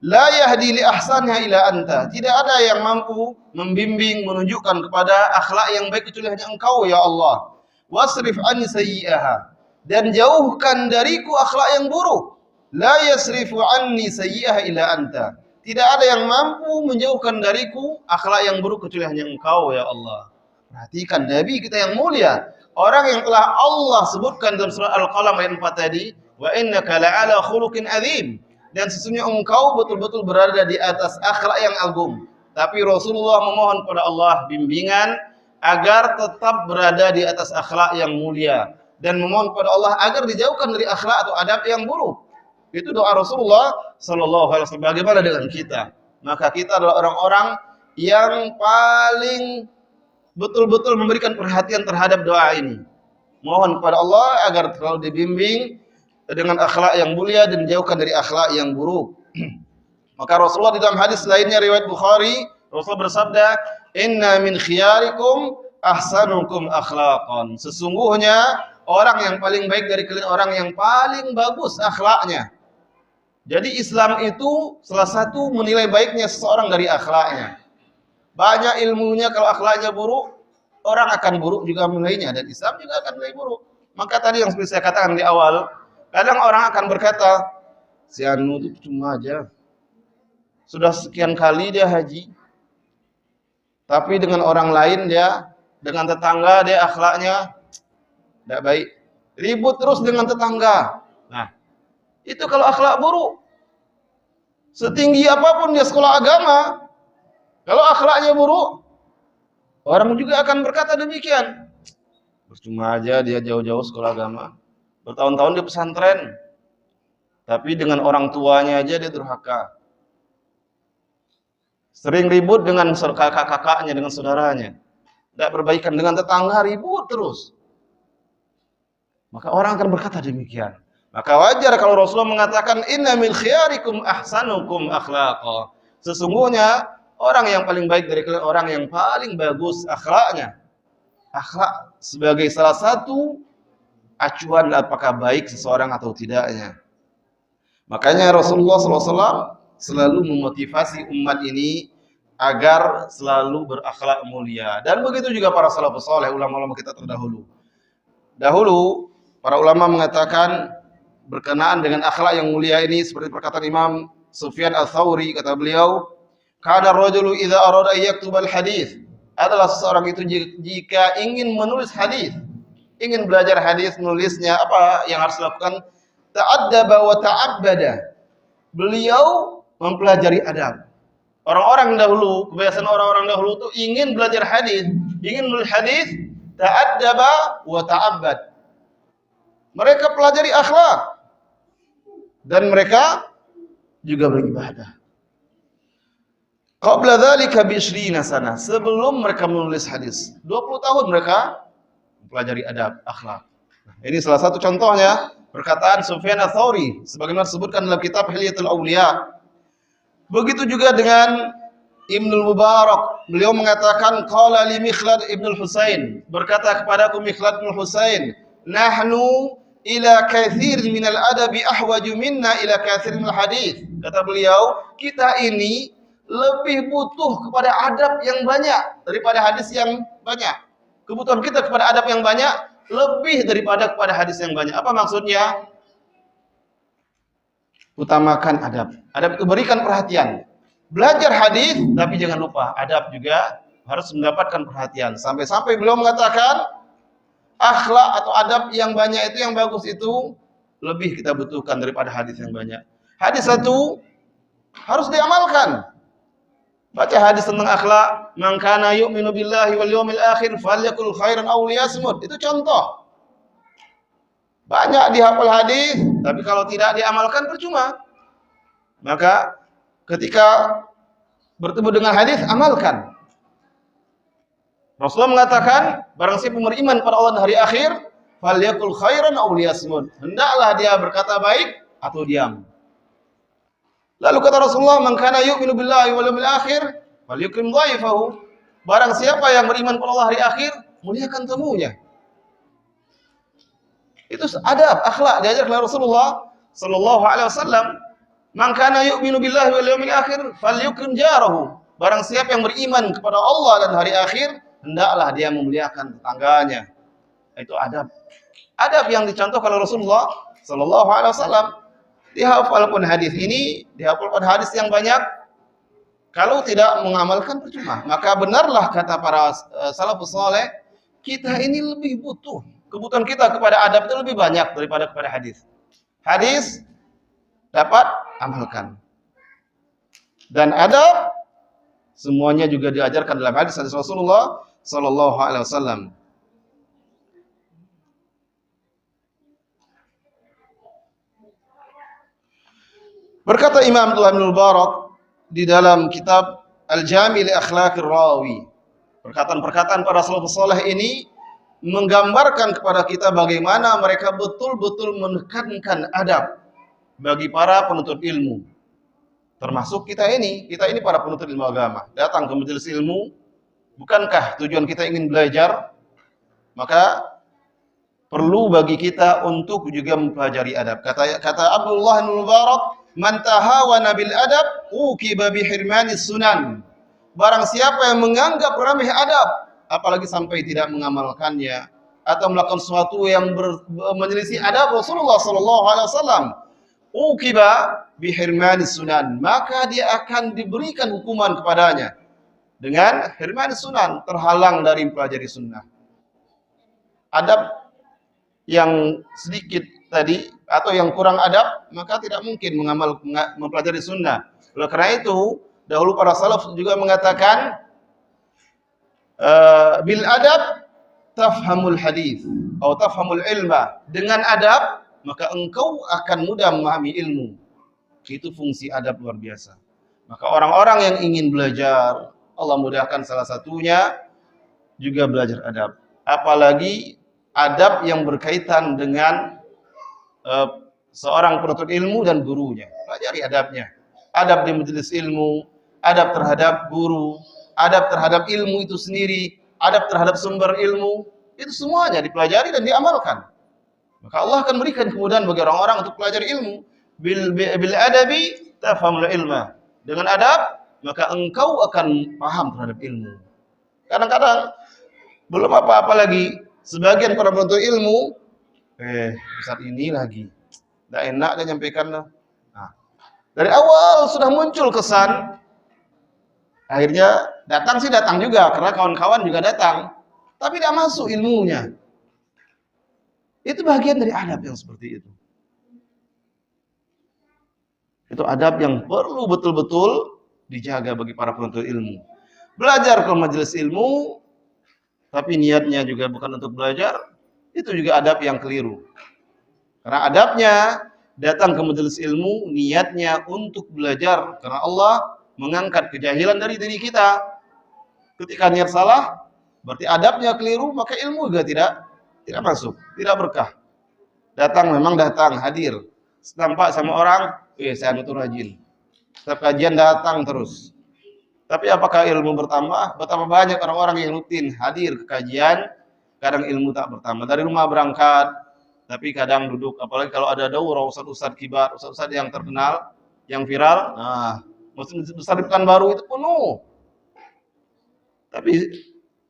La yahdi li ahsanha ila anta, tidak ada yang mampu membimbing, menunjukkan kepada akhlak yang baik kecuali hanya engkau ya Allah. Wasrif anni sayyi'aha, dan jauhkan dariku akhlak yang buruk. La yasrifu anni sayyi'aha ila anta, tidak ada yang mampu menjauhkan dariku akhlak yang buruk kecuali hanya engkau ya Allah. Perhatikan Nabi kita yang mulia, orang yang telah Allah sebutkan dalam surah Al-Qalam ayat 4 tadi, wa innaka la'ala khuluqin adzim, dan sesungguhnya engkau betul-betul berada di atas akhlak yang agung. Tapi Rasulullah memohon kepada Allah bimbingan agar tetap berada di atas akhlak yang mulia, dan memohon kepada Allah agar dijauhkan dari akhlak atau adab yang buruk. Itu doa Rasulullah sallallahu alaihi wasallam. Bagaimana dengan kita? Maka kita adalah orang-orang yang paling betul-betul memberikan perhatian terhadap doa ini. Mohon kepada Allah agar selalu dibimbing dengan akhlak yang mulia dan dijauhkan dari akhlak yang buruk. Maka Rasulullah di dalam hadis lainnya riwayat Bukhari, Rasulullah bersabda, "Inna min khiyarikum ahsanukum akhlaqan." Sesungguhnya orang yang paling baik dari kalian orang yang paling bagus akhlaknya. Jadi Islam itu salah satu menilai baiknya seseorang dari akhlaknya. Banyak ilmunya, kalau akhlaknya buruk, orang akan buruk juga menilainya, dan Islam juga akan menilai buruk. Maka tadi yang seperti saya katakan di awal, kadang orang akan berkata, si Anu itu cuma aja, sudah sekian kali dia haji, tapi dengan orang lain dia, dengan tetangga dia akhlaknya tidak baik, ribut terus dengan tetangga. Nah, itu kalau akhlak buruk. Setinggi apapun dia sekolah agama, kalau akhlaknya buruk, orang juga akan berkata demikian. Percuma aja dia jauh-jauh sekolah agama, bertahun-tahun di pesantren, tapi dengan orang tuanya aja dia durhaka. Sering ribut dengan kakak-kakaknya, dengan saudaranya. Tidak berbaikan dengan tetangga, ribut terus. Maka orang akan berkata demikian. Maka wajar kalau Rasulullah mengatakan, inna min khiyarikum ahsanukum akhlaqa. Sesungguhnya orang yang paling baik dari kalian orang yang paling bagus akhlaknya. Akhlak sebagai salah satu acuan apakah baik seseorang atau tidaknya. Makanya Rasulullah SAW selalu memotivasi umat ini agar selalu berakhlak mulia. Dan begitu juga para salafus saleh, ulama-ulama kita terdahulu. Dahulu para ulama mengatakan berkenaan dengan akhlak yang mulia ini, seperti perkataan Imam Sufyan Ats-Tsauri, kata beliau, kana rajulu idza arada yaktubal hadis, adalah seseorang itu jika ingin menulis hadis, ingin belajar hadis, menulisnya, apa yang harus dilakukan? Ta'addaba wa ta'abbada. Beliau mempelajari adab. Orang-orang dahulu, kebiasaan orang-orang dahulu itu ingin belajar hadis, ingin menulis hadis, ta'addaba wa ta'abbad. Mereka pelajari akhlak dan mereka juga beribadah. Qabla dzalika bi 20 sana, sebelum mereka menulis hadis, 20 tahun mereka mempelajari adab, akhlak. Nah, ini salah satu contohnya perkataan Sufyan Ats-Tsauri sebagaimana disebutkan dalam kitab Hilyatul Auliya. Begitu juga dengan Ibnul Mubarak, beliau mengatakan qala li Mikhlad ibn al-Husain, berkata kepadaku Mikhlad bin Husain, nahnu ila katsirin minal adabi ahwaju minna ila katsirin minal hadis. Kata beliau, kita ini lebih butuh kepada adab yang banyak daripada hadis yang banyak. Kebutuhan kita kepada adab yang banyak lebih daripada kepada hadis yang banyak. Apa maksudnya? Utamakan adab. Adab itu berikan perhatian. Belajar hadis, tapi jangan lupa adab juga harus mendapatkan perhatian. Sampai-sampai beliau mengatakan akhlak atau adab yang banyak itu, yang bagus itu lebih kita butuhkan daripada hadis yang banyak. Hadis satu harus diamalkan. Baca hadis tentang akhlak, man kana yu'minu billahi wal yawmil akhir falyakul khairan aw liyasmut. Itu contoh. Banyak dihafal hadis, tapi kalau tidak diamalkan percuma. Maka ketika bertemu dengan hadis, amalkan. Rasulullah mengatakan, barang siapa beriman pada Allah dan hari akhir, falyakul khairan aw liyasmut. Hendaklah dia berkata baik atau diam. Lalu kata Rasulullah, man kana yu'minu billahi wal yawmil akhir falyukrim dhaifahu. Barang siapa yang beriman pada Allah hari akhir, muliakan tamunya. Itu adab, akhlak diajar oleh Rasulullah sallallahu alaihi wasallam. Man kana yu'minu billahi wal yawmil akhir falyukrim jarahu. Barang siapa yang beriman kepada Allah dan hari akhir, hendaklah dia memuliakan tetangganya. Itu adab. Adab yang dicontohkan oleh Rasulullah sallallahu alaihi wasallam. Dihafal pun hadis ini, dihafal pun hadis yang banyak. Kalau tidak mengamalkan percuma. Maka benarlah kata para salafus saleh, kita ini lebih butuh. Kebutuhan kita kepada adab itu lebih banyak daripada kepada hadis. Hadis dapat amalkan. Dan adab semuanya juga diajarkan dalam hadis Rasulullah sallallahu alaihi wasallam. Berkata Imam Abdullah bin Mubarak di dalam kitab Al-Jami' li Akhlaqir Rawi. Perkataan-perkataan para salafus saleh ini menggambarkan kepada kita bagaimana mereka betul-betul menekankan adab bagi para penuntut ilmu. Termasuk kita ini para penuntut ilmu agama. Datang ke majelis ilmu, bukankah tujuan kita ingin belajar? Maka perlu bagi kita untuk juga mempelajari adab. Kata Abdullah bin Mubarak, man tahawana bil adab uqiba bi hirmanis sunan. Barang siapa yang menganggap remeh adab, apalagi sampai tidak mengamalkannya atau melakukan sesuatu yang menyelisih adab Rasulullah sallallahu alaihi wasallam, uqiba bi hirmanis sunan, maka dia akan diberikan hukuman kepadanya dengan hirmanis sunan, terhalang dari mempelajari sunnah. Adab yang sedikit tadi atau yang kurang adab, maka tidak mungkin mempelajari sunnah. Oleh karena itu, dahulu para salaf juga mengatakan bil adab tafhamul hadis atau tafhamul ilma. Dengan adab maka engkau akan mudah memahami ilmu. Itu fungsi adab luar biasa. Maka orang-orang yang ingin belajar, Allah mudahkan salah satunya juga belajar adab. Apalagi adab yang berkaitan dengan seorang penuntut ilmu dan gurunya. Pelajari adabnya. Adab di majelis ilmu, adab terhadap guru, adab terhadap ilmu itu sendiri, adab terhadap sumber ilmu, itu semuanya dipelajari dan diamalkan. Maka Allah akan berikan kemudahan bagi orang-orang untuk pelajari ilmu. Bil adabi tafhamul ilma. Dengan adab, maka engkau akan paham terhadap ilmu. Kadang-kadang belum apa-apa lagi, sebagian para penuntut ilmu, Ustaz ini lagi, tidak enak dia nyampaikan. Nah, dari awal sudah muncul kesan, akhirnya datang sih datang juga, karena kawan-kawan juga datang, tapi tidak masuk ilmunya. Itu bagian dari adab yang seperti itu. Itu adab yang perlu betul-betul dijaga bagi para penuntut ilmu. Belajar ke majelis ilmu, tapi niatnya juga bukan untuk belajar, itu juga adab yang keliru. Karena adabnya datang ke majelis ilmu, niatnya untuk belajar, karena Allah mengangkat kejahilan dari diri kita. Ketika niat salah, berarti adabnya keliru, maka ilmu juga tidak masuk, tidak berkah. Datang memang datang, hadir. Nampak sama orang, saya betul rajin. Setiap kajian datang terus. Tapi apakah ilmu bertambah? Betapa banyak orang-orang yang rutin hadir ke kajian, kadang ilmu tak bertambah. Dari rumah berangkat, tapi kadang duduk, apalagi kalau ada daurah ustaz-ustaz kibar, ustaz-ustaz yang terkenal, yang viral, nah, masjid besar di Pekanbaru itu penuh. Tapi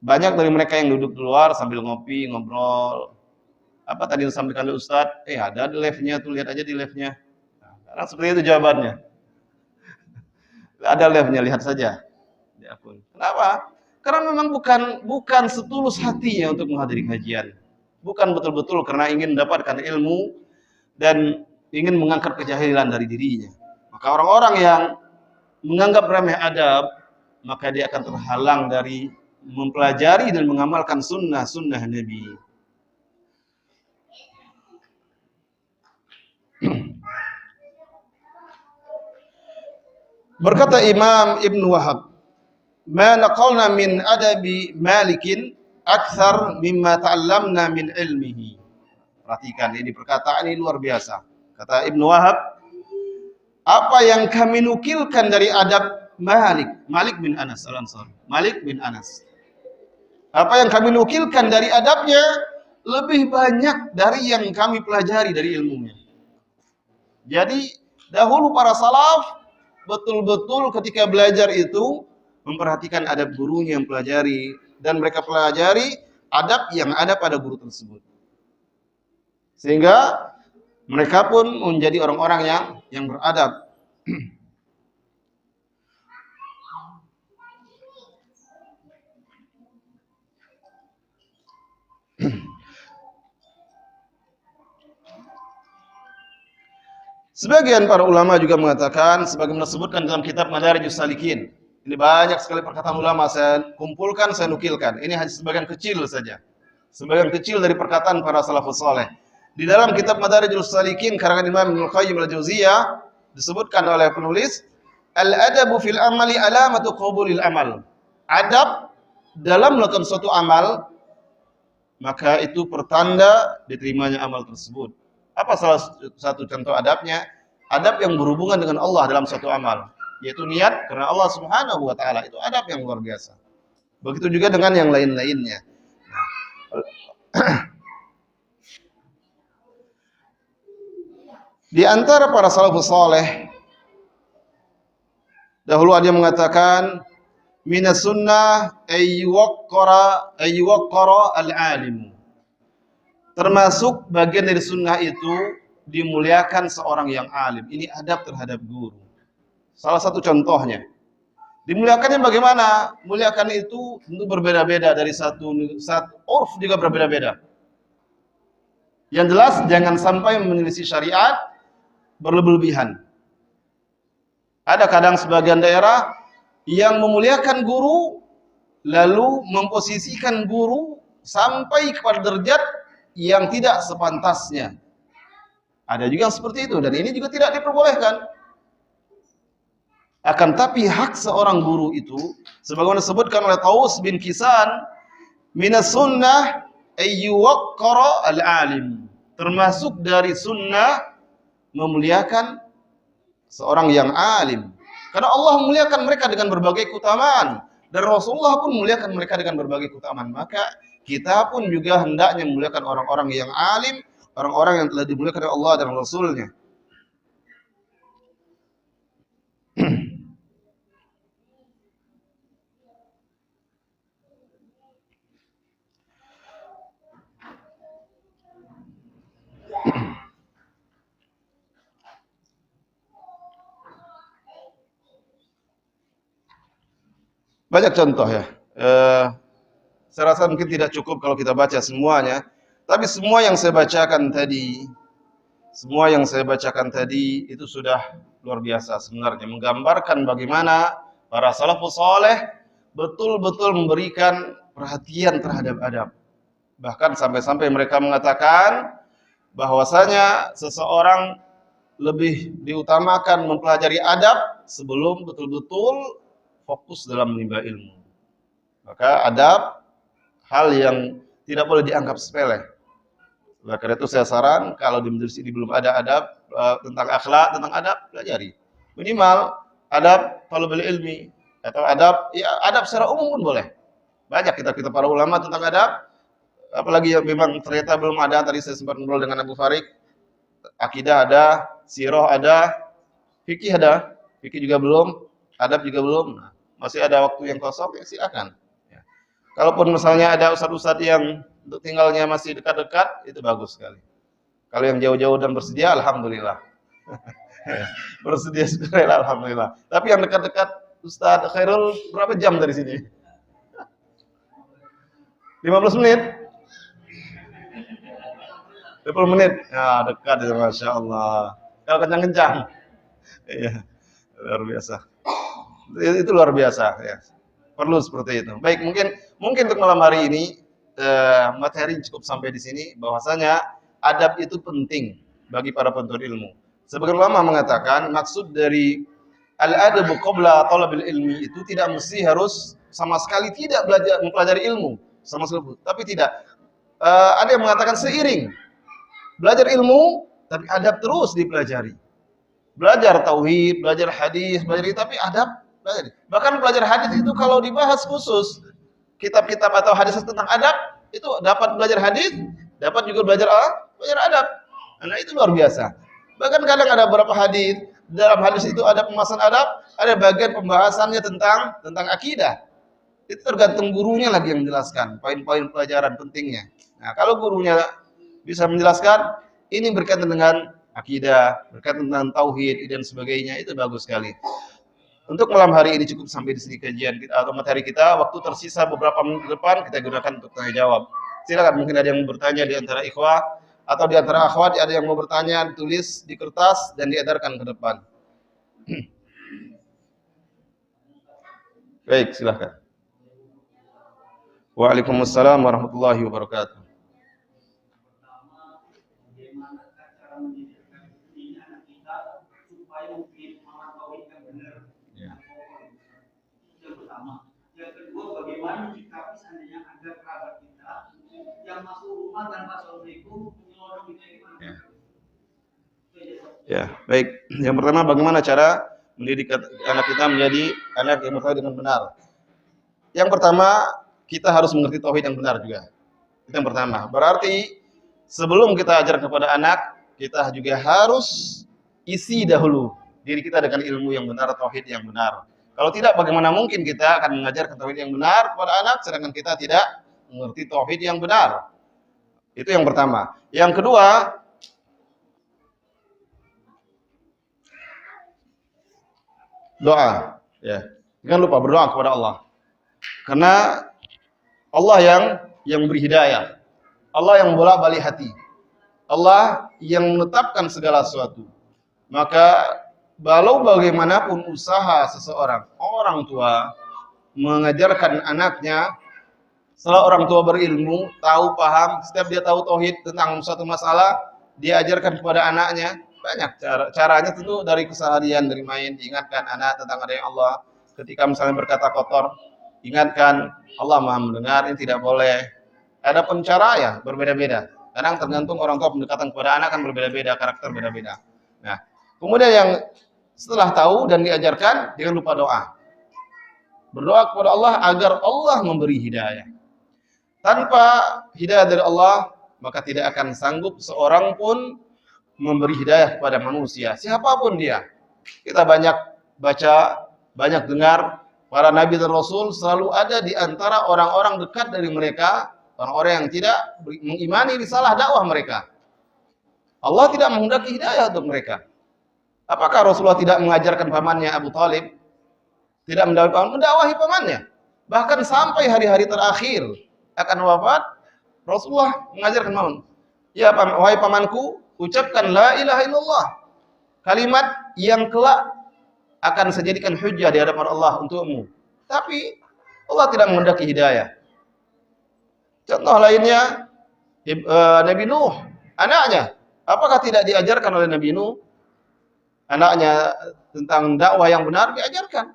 banyak dari mereka yang duduk di luar sambil ngopi, ngobrol. Apa tadi yang disampaikan oleh Ustaz? Ada di live-nya tuh, lihat aja di live-nya. Nah, karena seperti itu jawabannya. Ada live-nya, lihat saja di akun. Kenapa? Karena memang bukan setulus hatinya untuk menghadiri kajian. Bukan betul-betul karena ingin mendapatkan ilmu dan ingin mengangkat kejahilan dari dirinya. Maka orang-orang yang menganggap remeh adab, maka dia akan terhalang dari mempelajari dan mengamalkan sunnah-sunnah Nabi. Berkata Imam Ibn Wahab, "Ma naqalna min adabi Malikin akthar mimma ta'allamna min ilmihi." Perhatikan, ini perkataan ini luar biasa. Kata Ibn Wahab, apa yang kami nukilkan dari adab Malik bin Anas Al-Ansari. Malik bin Anas. Apa yang kami nukilkan dari adabnya lebih banyak dari yang kami pelajari dari ilmunya. Jadi dahulu para salaf betul-betul ketika belajar itu memperhatikan adab gurunya yang pelajari, dan mereka pelajari adab yang ada pada guru tersebut. Sehingga mereka pun menjadi orang-orang yang beradab. Sebagian para ulama juga mengatakan, sebagaimana disebutkan dalam kitab Madarijus Salikin. Ini banyak sekali perkataan ulama, saya kumpulkan, saya nukilkan. Ini hanya sebagian kecil saja. Sebagian kecil dari perkataan para salafus saleh. Di dalam kitab Madarijus Salikin karangan Imam Ibnu Qayyim Al-Jauziyah disebutkan oleh penulis, al-adabu fil amali alamatu qabulil amal. Adab dalam melakukan suatu amal, maka itu pertanda diterimanya amal tersebut. Apa salah satu contoh adabnya? Adab yang berhubungan dengan Allah dalam suatu amal, yaitu niat karena Allah Subhanahu wa taala. Itu adab yang luar biasa. Begitu juga dengan yang lain-lainnya. Di antara para salafus saleh dahulu ada yang mengatakan minas sunnah ayyuwaqqara al-alim. Termasuk bagian dari sunnah itu dimuliakan seorang yang alim. Ini adab terhadap guru. Salah satu contohnya. Dimuliakannya bagaimana? Muliakan itu tentu berbeda-beda dari satu urf juga berbeda-beda. Yang jelas jangan sampai menyelisih syariat berlebihan. Ada kadang sebagian daerah yang memuliakan guru lalu memposisikan guru sampai kepada derajat yang tidak sepantasnya. Ada juga yang seperti itu, dan ini juga tidak diperbolehkan. Akan tapi hak seorang guru itu, sebagaimana disebutkan oleh Taus bin Kisan, minas sunnah ayyuwaqqara al-alim. Termasuk dari sunnah memuliakan seorang yang alim. Karena Allah memuliakan mereka dengan berbagai keutamaan, dan Rasulullah pun memuliakan mereka dengan berbagai keutamaan. Maka kita pun juga hendaknya memuliakan orang-orang yang alim, orang-orang yang telah dimuliakan oleh Allah dan Rasul-Nya. Banyak contoh ya. Saya rasa mungkin tidak cukup kalau kita baca semuanya, tapi semua yang saya bacakan tadi itu sudah luar biasa sebenarnya, menggambarkan bagaimana para salafus saleh betul-betul memberikan perhatian terhadap adab. Bahkan sampai-sampai mereka mengatakan bahwasanya seseorang lebih diutamakan mempelajari adab sebelum betul-betul fokus dalam menimba ilmu. Maka adab hal yang tidak boleh dianggap sepele. Oleh karena itu saya saran, kalau di majelis ini belum ada adab tentang akhlak, tentang adab, pelajari. Minimal adab talabul ilmi atau adab secara umum pun boleh. Banyak kitab-kitab para ulama tentang adab, apalagi yang memang ternyata belum ada, tadi saya sempat ngobrol dengan Abu Farid, akidah ada, sirah ada, fikih ada, fikih juga belum, adab juga belum. Nah, masih ada waktu yang kosong, ya silakan. Ya. Kalaupun misalnya ada ustadz-ustadz yang untuk tinggalnya masih dekat-dekat, itu bagus sekali. Kalau yang jauh-jauh dan bersedia, alhamdulillah. Bersedia sudah, alhamdulillah. Tapi yang dekat-dekat, Ustadz Khairul berapa jam dari sini? 15 menit? 20 menit? Ya, dekat ya, Masya Allah. Kalau kencang-kencang. Iya, luar biasa. Itu luar biasa ya. Perlu seperti itu. Baik, mungkin untuk malam hari ini materi cukup sampai di sini, bahwasanya adab itu penting bagi para penuntut ilmu. Sebagian ulama mengatakan maksud dari al-adabu qabla talabil ilmi itu tidak mesti harus sama sekali tidak belajar mempelajari ilmu sama sekali, tapi tidak. Ada yang mengatakan seiring belajar ilmu tapi adab terus dipelajari. Belajar tauhid, belajar hadis, belajar tapi adab belajar. Bahkan belajar hadis itu kalau dibahas khusus kitab-kitab atau hadis tentang adab, itu dapat belajar hadis, dapat juga belajar adab. Nah, itu luar biasa. Bahkan kadang ada beberapa hadis, dalam hadis itu ada pembahasan adab, ada bagian pembahasannya tentang akidah. Itu tergantung gurunya lagi yang menjelaskan poin-poin pelajaran pentingnya. Nah, kalau gurunya bisa menjelaskan ini berkaitan dengan akidah, berkaitan dengan tauhid dan sebagainya, itu bagus sekali. Untuk malam hari ini cukup sampai di sini kajian kita atau materi kita. Waktu tersisa beberapa menit ke depan kita gunakan untuk tanya jawab. Silakan, mungkin ada yang bertanya di antara ikhwah atau di antara akhwat, ada yang mau bertanya, tulis di kertas dan diedarkan ke depan. Baik, silakan. Waalaikumsalam warahmatullahi wabarakatuh. Bagaimana menyikapi seandainya ada kerabat kita yang masuk rumah tanpa assalamualaikum menyelonong gitu gimana? Ya, baik. Yang pertama, bagaimana cara mendidik anak kita menjadi anak yang bertauhid dengan benar? Yang pertama, kita harus mengerti tauhid yang benar juga. Itu yang pertama. Berarti sebelum kita ajar kepada anak, kita juga harus isi dahulu diri kita dengan ilmu yang benar, tauhid yang benar. Kalau tidak, bagaimana mungkin kita akan mengajarkan tauhid yang benar kepada anak, sedangkan kita tidak mengerti tauhid yang benar. Itu yang pertama. Yang kedua, doa. Ya, jangan lupa berdoa kepada Allah. Karena Allah yang memberi hidayah. Allah yang membolak-balik hati. Allah yang menetapkan segala sesuatu. Maka walau bagaimanapun usaha seseorang, orang tua mengajarkan anaknya, setelah orang tua berilmu, tahu, paham, setiap dia tahu tauhid tentang suatu masalah, dia ajarkan kepada anaknya. Banyak caranya tentu dari keseharian, dari main, diingatkan anak tentang adanya Allah. Ketika misalnya berkata kotor, ingatkan Allah Maha mendengar, ini tidak boleh. Ada pun cara ya berbeda-beda. Kadang tergantung orang tua pendekatan kepada anak kan berbeda-beda, karakter berbeda-beda. Nah, kemudian yang setelah tahu dan diajarkan, jangan lupa doa. Berdoa kepada Allah agar Allah memberi hidayah. Tanpa hidayah dari Allah, maka tidak akan sanggup seorang pun memberi hidayah kepada manusia, siapapun dia. Kita banyak baca, banyak dengar, para nabi dan rasul selalu ada di antara orang-orang dekat dari mereka, orang-orang yang tidak mengimani risalah dakwah mereka. Allah tidak menghendaki hidayah untuk mereka. Apakah Rasulullah tidak mengajarkan pamannya Abu Talib? Tidak mendakwahi pamannya. Bahkan sampai hari-hari terakhir akan wafat, Rasulullah mengajarkan paman. Ya, wahai pamanku, ucapkan la ilaha illallah. Kalimat yang kelak akan saya jadikan hujjah di hadapan Allah untukmu. Tapi Allah tidak menghendaki hidayah. Contoh lainnya, Nabi Nuh, anaknya. Apakah tidak diajarkan oleh Nabi Nuh? Anaknya tentang dakwah yang benar diajarkan.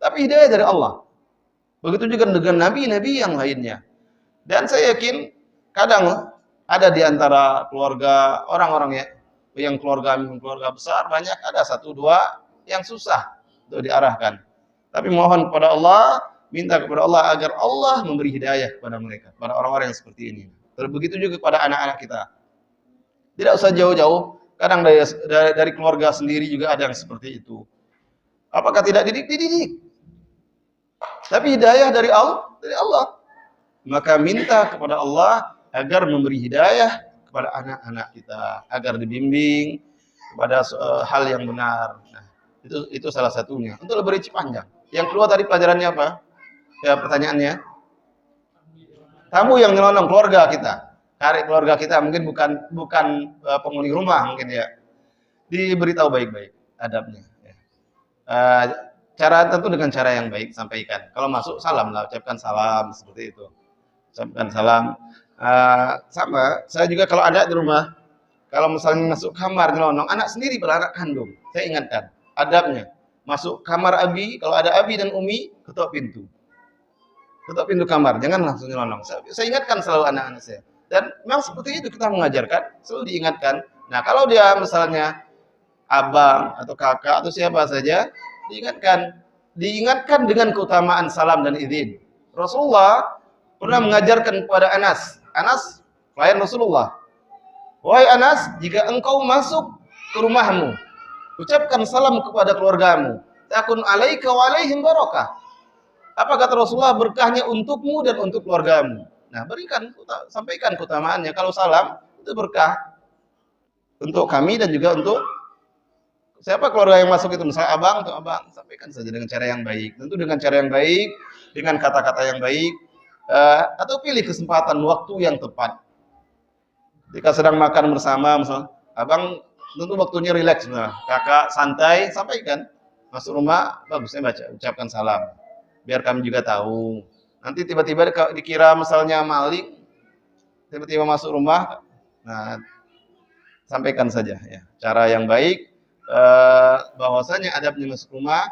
Tapi hidayah dari Allah. Begitu juga dengan nabi-nabi yang lainnya. Dan saya yakin kadang ada di antara keluarga orang-orang yang keluarga besar, banyak ada satu dua yang susah untuk diarahkan. Tapi mohon kepada Allah minta kepada Allah agar Allah memberi hidayah kepada mereka, kepada orang-orang yang seperti ini. Begitu juga kepada anak-anak kita. Tidak usah jauh-jauh, kadang dari keluarga sendiri juga ada yang seperti itu. Apakah tidak dididik? Tapi hidayah dari Allah. Maka minta kepada Allah agar memberi hidayah kepada anak-anak kita, agar dibimbing kepada hal yang benar. Nah, itu salah satunya. Untuk lebih rinci panjang. Yang kedua tadi pelajarannya apa? Ya, pertanyaannya. Tamu yang nyelonong keluarga kita. Cari keluarga kita, mungkin bukan penghuni rumah mungkin ya. Diberitahu baik-baik adabnya. Ya. Tentu dengan cara yang baik sampaikan. Kalau masuk salam lah, ucapkan salam seperti itu. Ucapkan salam. Sama, saya juga kalau ada di rumah, kalau misalnya masuk kamar nyelonong, anak sendiri beranak kandung, saya ingatkan adabnya. Masuk kamar abi, kalau ada abi dan umi, ketok pintu. Ketok pintu kamar, jangan langsung nyelonong. Saya ingatkan selalu anak-anak saya. Dan memang seperti itu kita mengajarkan, selalu diingatkan. Nah, kalau dia misalnya abang atau kakak atau siapa saja, diingatkan dengan keutamaan salam dan izin. Rasulullah pernah mengajarkan kepada Anas, pelayan Rasulullah. Wahai Anas, jika engkau masuk ke rumahmu, ucapkan salam kepada keluargamu. Takun alaika wa alaihim barakah. Apa kata Rasulullah? Berkahnya untukmu dan untuk keluargamu. Nah, sampaikan keutamaannya. Kalau salam itu berkah untuk kami dan juga untuk siapa keluarga yang masuk itu, misalnya abang atau abang, sampaikan saja dengan cara yang baik. Tentu dengan cara yang baik, dengan kata-kata yang baik, atau pilih kesempatan waktu yang tepat. Jika sedang makan bersama, misalnya abang tentu waktunya rileks, kakak santai, sampaikan. Masuk rumah, bagusnya ucapkan salam, biar kami juga tahu. Nanti tiba-tiba dikira misalnya maling, tiba-tiba masuk rumah, nah sampaikan saja ya, cara yang baik. Bahwasanya adabnya masuk rumah,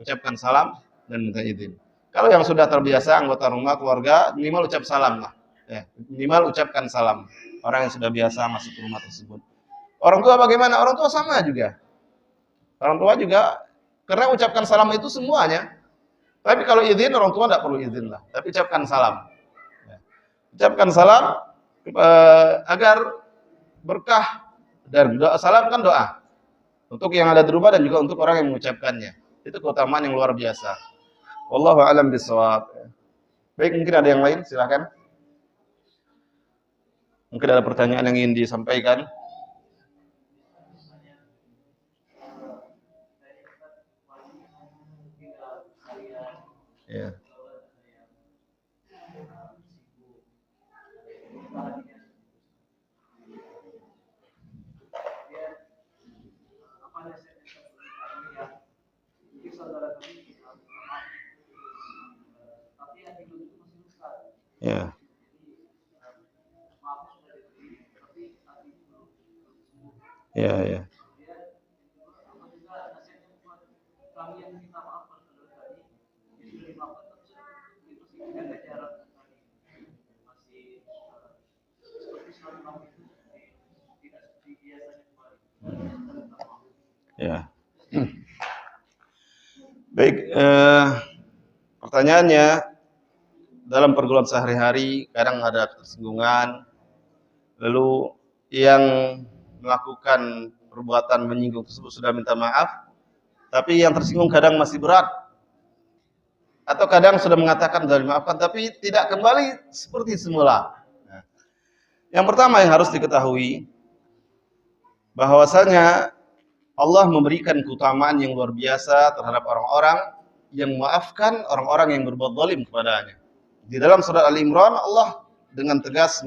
ucapkan salam dan minta izin. Kalau yang sudah terbiasa anggota rumah, keluarga, minimal ucap salam lah. Ya, minimal ucapkan salam. Orang yang sudah biasa masuk ke rumah tersebut. Orang tua bagaimana? Orang tua sama juga. Orang tua juga, karena ucapkan salam itu semuanya. Tapi kalau izin, orang tua tidak perlu izin lah. Tapi ucapkan salam. Ya. Ucapkan salam agar berkah, dan doa salam kan doa. Untuk yang ada di rumah dan juga untuk orang yang mengucapkannya. Itu keutamaan yang luar biasa. Wallahu a'lam bishawab. Baik, mungkin ada yang lain, silakan. Mungkin ada pertanyaan yang ingin disampaikan. Ya. Ya. Ya, ya. Ya. Baik, pertanyaannya, dalam pergaulan sehari-hari kadang ada ketersinggungan, lalu yang melakukan perbuatan menyinggung tersebut sudah minta maaf, tapi yang tersinggung kadang masih berat, atau kadang sudah mengatakan sudah dimaafkan, tapi tidak kembali seperti semula. Nah, yang pertama yang harus diketahui, bahwasanya Allah memberikan keutamaan yang luar biasa terhadap orang-orang yang memaafkan orang-orang yang berbuat zalim kepadanya. Di dalam surat Al-Imran, Allah dengan jelas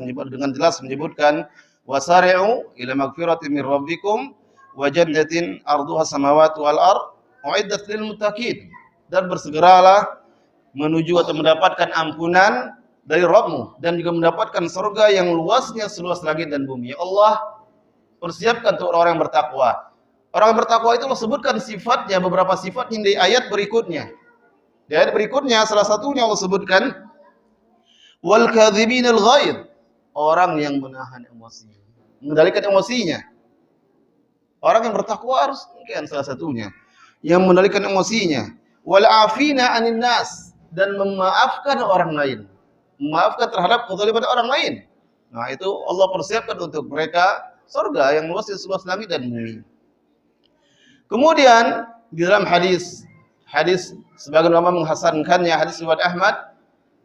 menyebutkan, wasari'u ila magfiratin min rabbikum wa jannatin arduha samawati wal ard uiddat lil muttaqin, dan bersegeralah menuju atau mendapatkan ampunan dari Rabbmu dan juga mendapatkan surga yang luasnya seluas langit dan bumi. Allah persiapkan untuk orang yang bertakwa. Orang yang bertakwa itu Allah sebutkan sifatnya, beberapa sifatnya di ayat berikutnya. Di ayat berikutnya salah satunya Allah sebutkan wal kadhibinal ghaidh, orang yang menahan emosi, mengendalikan emosinya. Orang yang bertakwa harus, mungkin salah satunya yang mengendalikan emosinya. Wal afina 'anil nas, dan memaafkan orang lain. Memaafkan terhadap kezaliman orang lain. Nah, itu Allah persiapkan untuk mereka surga yang luas di seluas langit dan bumi. Kemudian di dalam hadis sebagian ulama menghasankannya, hadis riwayat Ahmad,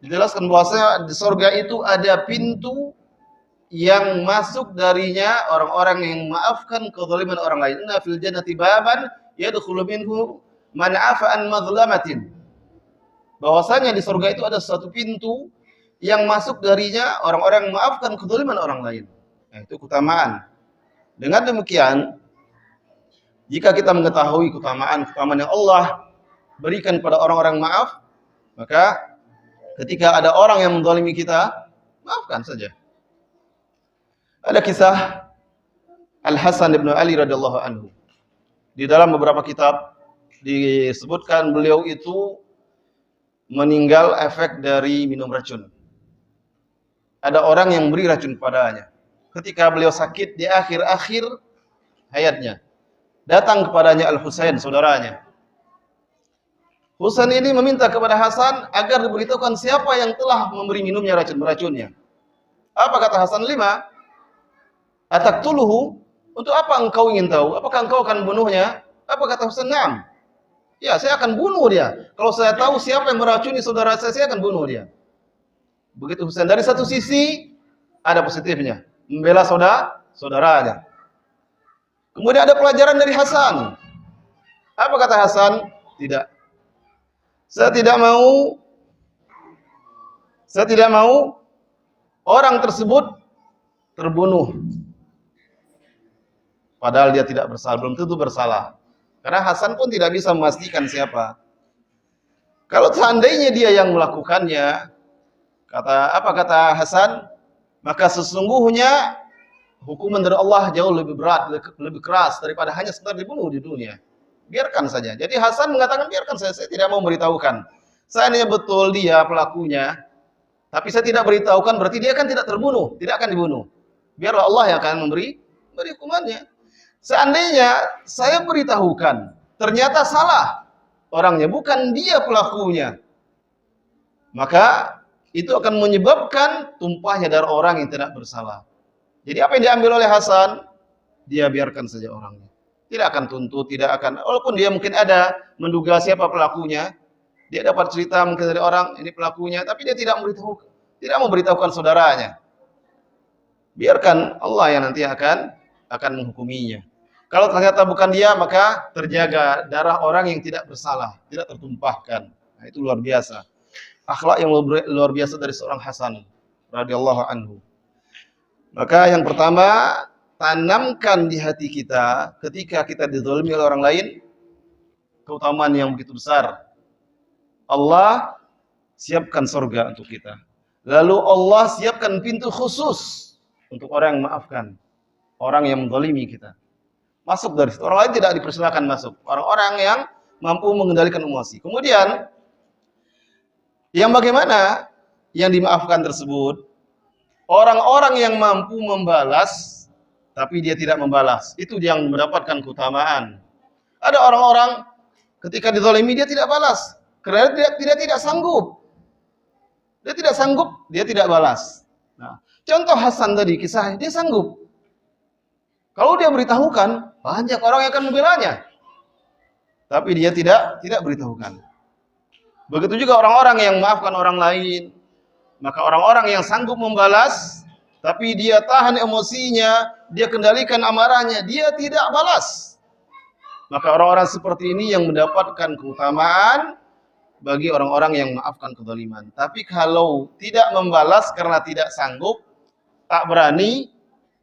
dijelaskan bahwasanya di surga itu ada pintu yang masuk darinya orang-orang yang memaafkan kezaliman orang lain. Inna fil jannati baban yadkhulu minhu man 'afa an madlamatin. Bahwasanya di surga itu ada satu pintu yang masuk darinya orang-orang yang memaafkan kezaliman orang lain. Nah, itu keutamaan. Dengan demikian, jika kita mengetahui keutamaan yang Allah berikan pada orang-orang maaf, maka ketika ada orang yang menzalimi kita, maafkan saja. Ada kisah Al-Hasan bin Ali radhiyallahu anhu. Di dalam beberapa kitab disebutkan beliau itu meninggal efek dari minum racun. Ada orang yang beri racun padanya. Ketika beliau sakit di akhir-akhir hayatnya, datang kepadanya Al-Husain, saudaranya. Husain ini meminta kepada Hasan agar diberitahukan siapa yang telah memberi minumnya racun-racunnya. Apa kata Hasan? 5. Ataktuluhu? Untuk apa engkau ingin tahu? Apakah engkau akan bunuhnya? Apa kata Husain? Naam. Ya, saya akan bunuh dia. Kalau saya tahu siapa yang meracuni saudara saya akan bunuh dia. Begitu Husain. Dari satu sisi ada positifnya, membela saudaranya. Kemudian ada pelajaran dari Hasan. Apa kata Hasan? Tidak. Saya tidak mau orang tersebut terbunuh. Padahal dia tidak bersalah, belum tentu bersalah. Karena Hasan pun tidak bisa memastikan siapa. Kalau seandainya dia yang melakukannya, apa kata Hasan? Maka sesungguhnya hukuman dari Allah jauh lebih berat, lebih keras daripada hanya sekedar dibunuh di dunia. Biarkan saja. Jadi Hasan mengatakan biarkan saya tidak mau memberitahukan. Seandainya betul dia pelakunya, tapi saya tidak beritahukan, berarti dia kan tidak terbunuh, tidak akan dibunuh. Biarlah Allah yang akan memberi hukumannya. Seandainya saya beritahukan, ternyata salah orangnya, bukan dia pelakunya, maka itu akan menyebabkan tumpahnya darah orang yang tidak bersalah. Jadi apa yang diambil oleh Hasan, dia biarkan saja orangnya. Tidak akan tuntut, tidak akan, walaupun dia mungkin ada menduga siapa pelakunya, dia dapat cerita mungkin dari orang ini pelakunya, tapi dia tidak memberitahukan saudaranya. Biarkan Allah yang nanti akan menghukuminya. Kalau ternyata bukan dia, maka terjaga darah orang yang tidak bersalah, tidak tertumpahkan. Nah, itu luar biasa. Akhlak yang luar biasa dari seorang Hasan radhiyallahu anhu. Maka yang pertama, tanamkan di hati kita ketika kita dizalimi oleh orang lain keutamaan yang begitu besar. Allah siapkan surga untuk kita. Lalu Allah siapkan pintu khusus untuk orang yang memaafkan, orang yang menzalimi kita. Masuk dari situ. Orang lain tidak dipersilakan masuk. Orang-orang yang mampu mengendalikan emosi. Kemudian yang bagaimana yang dimaafkan tersebut? Orang-orang yang mampu membalas tapi dia tidak membalas, itu yang mendapatkan keutamaan. Ada orang-orang ketika dizalimi dia tidak balas karena dia tidak sanggup. Dia tidak sanggup, dia tidak balas. Nah, contoh Hasan tadi kisah, dia sanggup. Kalau dia beritahukan, banyak orang yang akan membelanya. Tapi dia tidak beritahukan. Begitu juga orang-orang yang memaafkan orang lain. Maka orang-orang yang sanggup membalas, tapi dia tahan emosinya, dia kendalikan amarahnya, dia tidak balas. Maka orang-orang seperti ini yang mendapatkan keutamaan bagi orang-orang yang memaafkan kezaliman. Tapi kalau tidak membalas karena tidak sanggup, tak berani,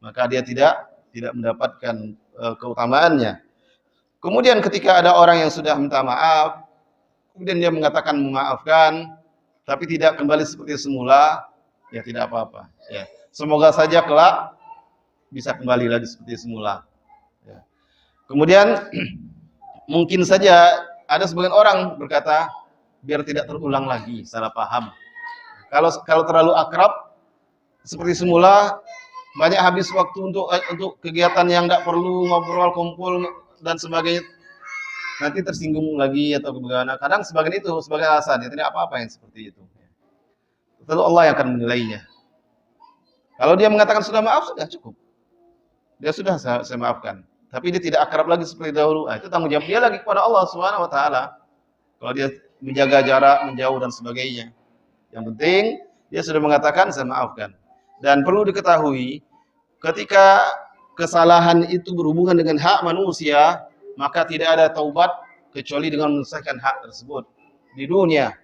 maka dia tidak mendapatkan keutamaannya. Kemudian ketika ada orang yang sudah minta maaf, kemudian dia mengatakan memaafkan, tapi tidak kembali seperti semula, ya tidak apa-apa. Ya. Semoga saja kelak bisa kembali lagi seperti semula. Ya. Kemudian mungkin saja ada sebagian orang berkata, biar tidak terulang lagi salah paham. Kalau terlalu akrab seperti semula, banyak habis waktu untuk kegiatan yang tidak perlu ngobrol, kumpul dan sebagainya. nanti tersinggung lagi atau bagaimana. Kadang sebagian itu sebagai alasan, ya tidak apa-apa yang seperti itu. Tentu Allah yang akan menilainya. Kalau dia mengatakan sudah maaf, sudah cukup. Dia sudah saya maafkan. Tapi dia tidak akrab lagi seperti dahulu. Itu tanggung jawab dia lagi kepada Allah Subhanahu wa taala. Kalau dia menjaga jarak, menjauh dan sebagainya. Yang penting dia sudah mengatakan saya maafkan. Dan perlu diketahui ketika kesalahan itu berhubungan dengan hak manusia, maka tidak ada taubat kecuali dengan menyelesaikan hak tersebut di dunia.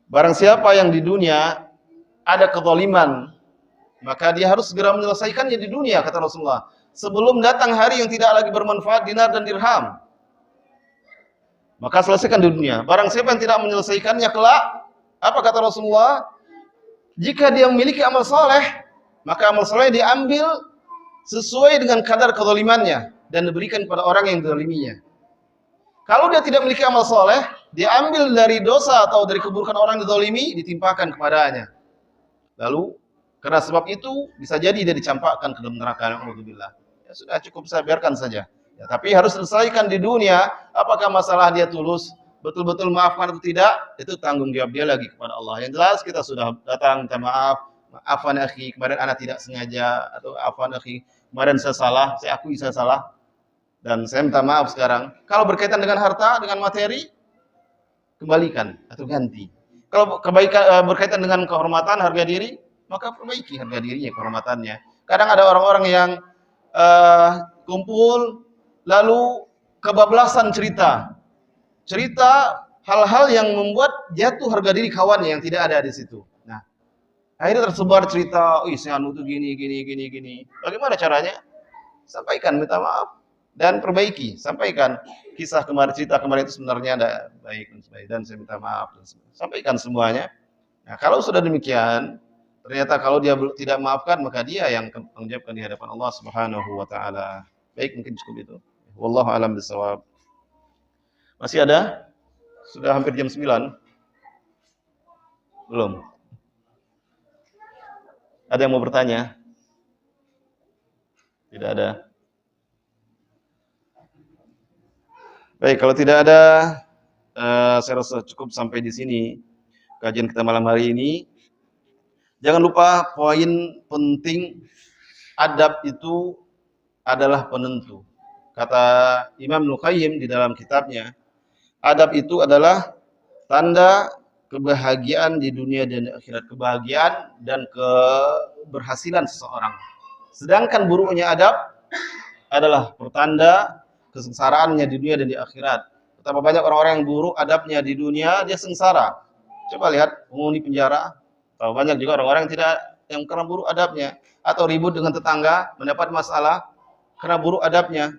Barang siapa yang di dunia ada kezaliman, maka dia harus segera menyelesaikannya di dunia, kata Rasulullah. Sebelum datang hari yang tidak lagi bermanfaat dinar dan dirham. Maka selesaikan di dunia. Barang siapa yang tidak menyelesaikannya kelak, apa kata Rasulullah? Jika dia memiliki amal soleh, maka amal soleh diambil sesuai dengan kadar kezalimannya dan diberikan kepada orang yang dizaliminya. Kalau dia tidak memiliki amal soleh, dia ambil dari dosa atau dari keburukan orang yang dizalimi, ditimpakan kepadanya. Lalu, karena sebab itu, bisa jadi dia dicampakkan ke dalam neraka. Alhamdulillah. Ya sudah, cukup saya biarkan saja. Ya, tapi harus selesaikan di dunia, apakah masalah dia tulus, betul-betul maafkan atau tidak, itu tanggung jawab dia lagi kepada Allah. Yang jelas, kita sudah datang, minta maaf, maafan akhi, kemarin anak tidak sengaja, atau maafan akhi, kemarin saya salah, saya akui saya salah. Dan saya minta maaf sekarang. Kalau berkaitan dengan harta, dengan materi, kembalikan atau ganti. Kalau berkaitan dengan kehormatan, harga diri, maka perbaiki harga dirinya, kehormatannya. Kadang ada orang-orang yang kumpul, lalu kebablasan cerita hal-hal yang membuat jatuh harga diri kawannya yang tidak ada di situ. Nah, akhirnya tersebar cerita, si anu itu gini. Bagaimana caranya? Sampaikan, minta maaf. Dan perbaiki, sampaikan kisah kemarin, cerita kemarin itu sebenarnya ada baik dan saya minta maaf dan sampaikan semuanya. Nah, kalau sudah demikian, ternyata kalau dia tidak maafkan, maka dia yang tanggung jawab di hadapan Allah Subhanahu wa taala. Baik, mungkin cukup itu. Wallahu a'lam bishawab. Masih ada? Sudah hampir jam 9. Belum. Ada yang mau bertanya? Tidak ada. Baik, kalau tidak ada, saya rasa cukup sampai di sini kajian kita malam hari ini. Jangan lupa poin penting, adab itu adalah penentu. Kata Imam Al-Qayyim di dalam kitabnya, adab itu adalah tanda kebahagiaan di dunia dan akhirat, kebahagiaan dan keberhasilan seseorang. Sedangkan buruknya adab adalah pertanda kesengsaraannya di dunia dan di akhirat. Betapa banyak orang-orang yang buruk adabnya di dunia, dia sengsara. Coba lihat penghuni penjara. Banyak juga orang-orang yang karena buruk adabnya, atau ribut dengan tetangga, mendapat masalah karena buruk adabnya.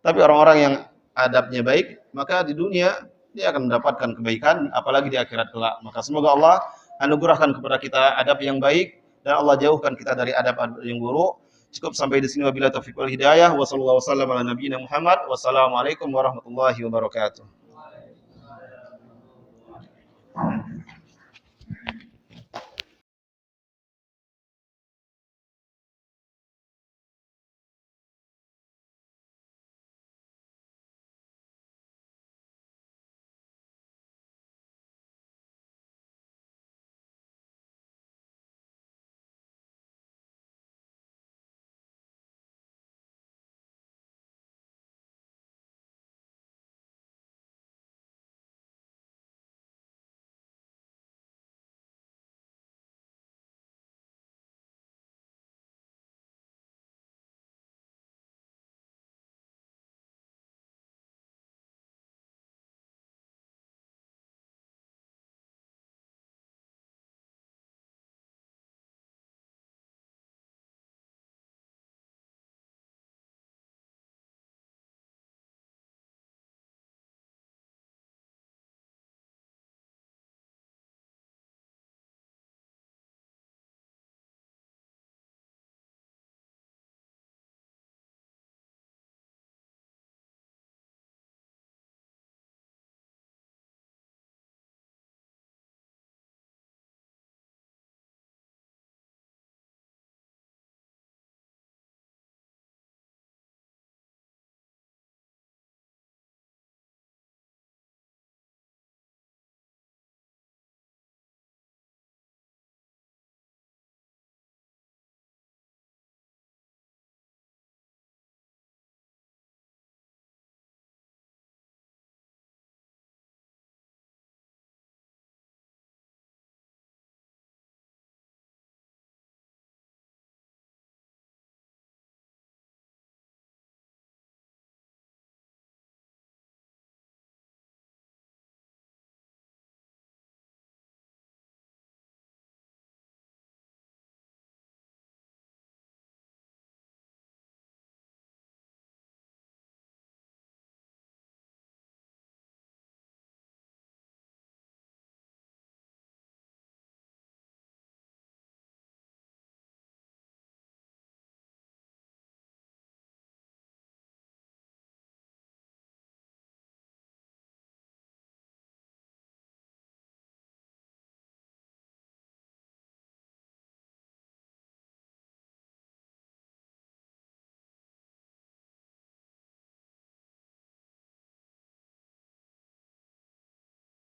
Tapi orang-orang yang adabnya baik, maka di dunia dia akan mendapatkan kebaikan, apalagi di akhirat kelak. Maka semoga Allah anugerahkan kepada kita adab yang baik, dan Allah jauhkan kita dari adab yang buruk. Cukup sampai di sini, wabillahi taufiq wal hidayah. Wassallallahu wasallam ala nabiyina Muhammad. Wassalamualaikum warahmatullahi wabarakatuh.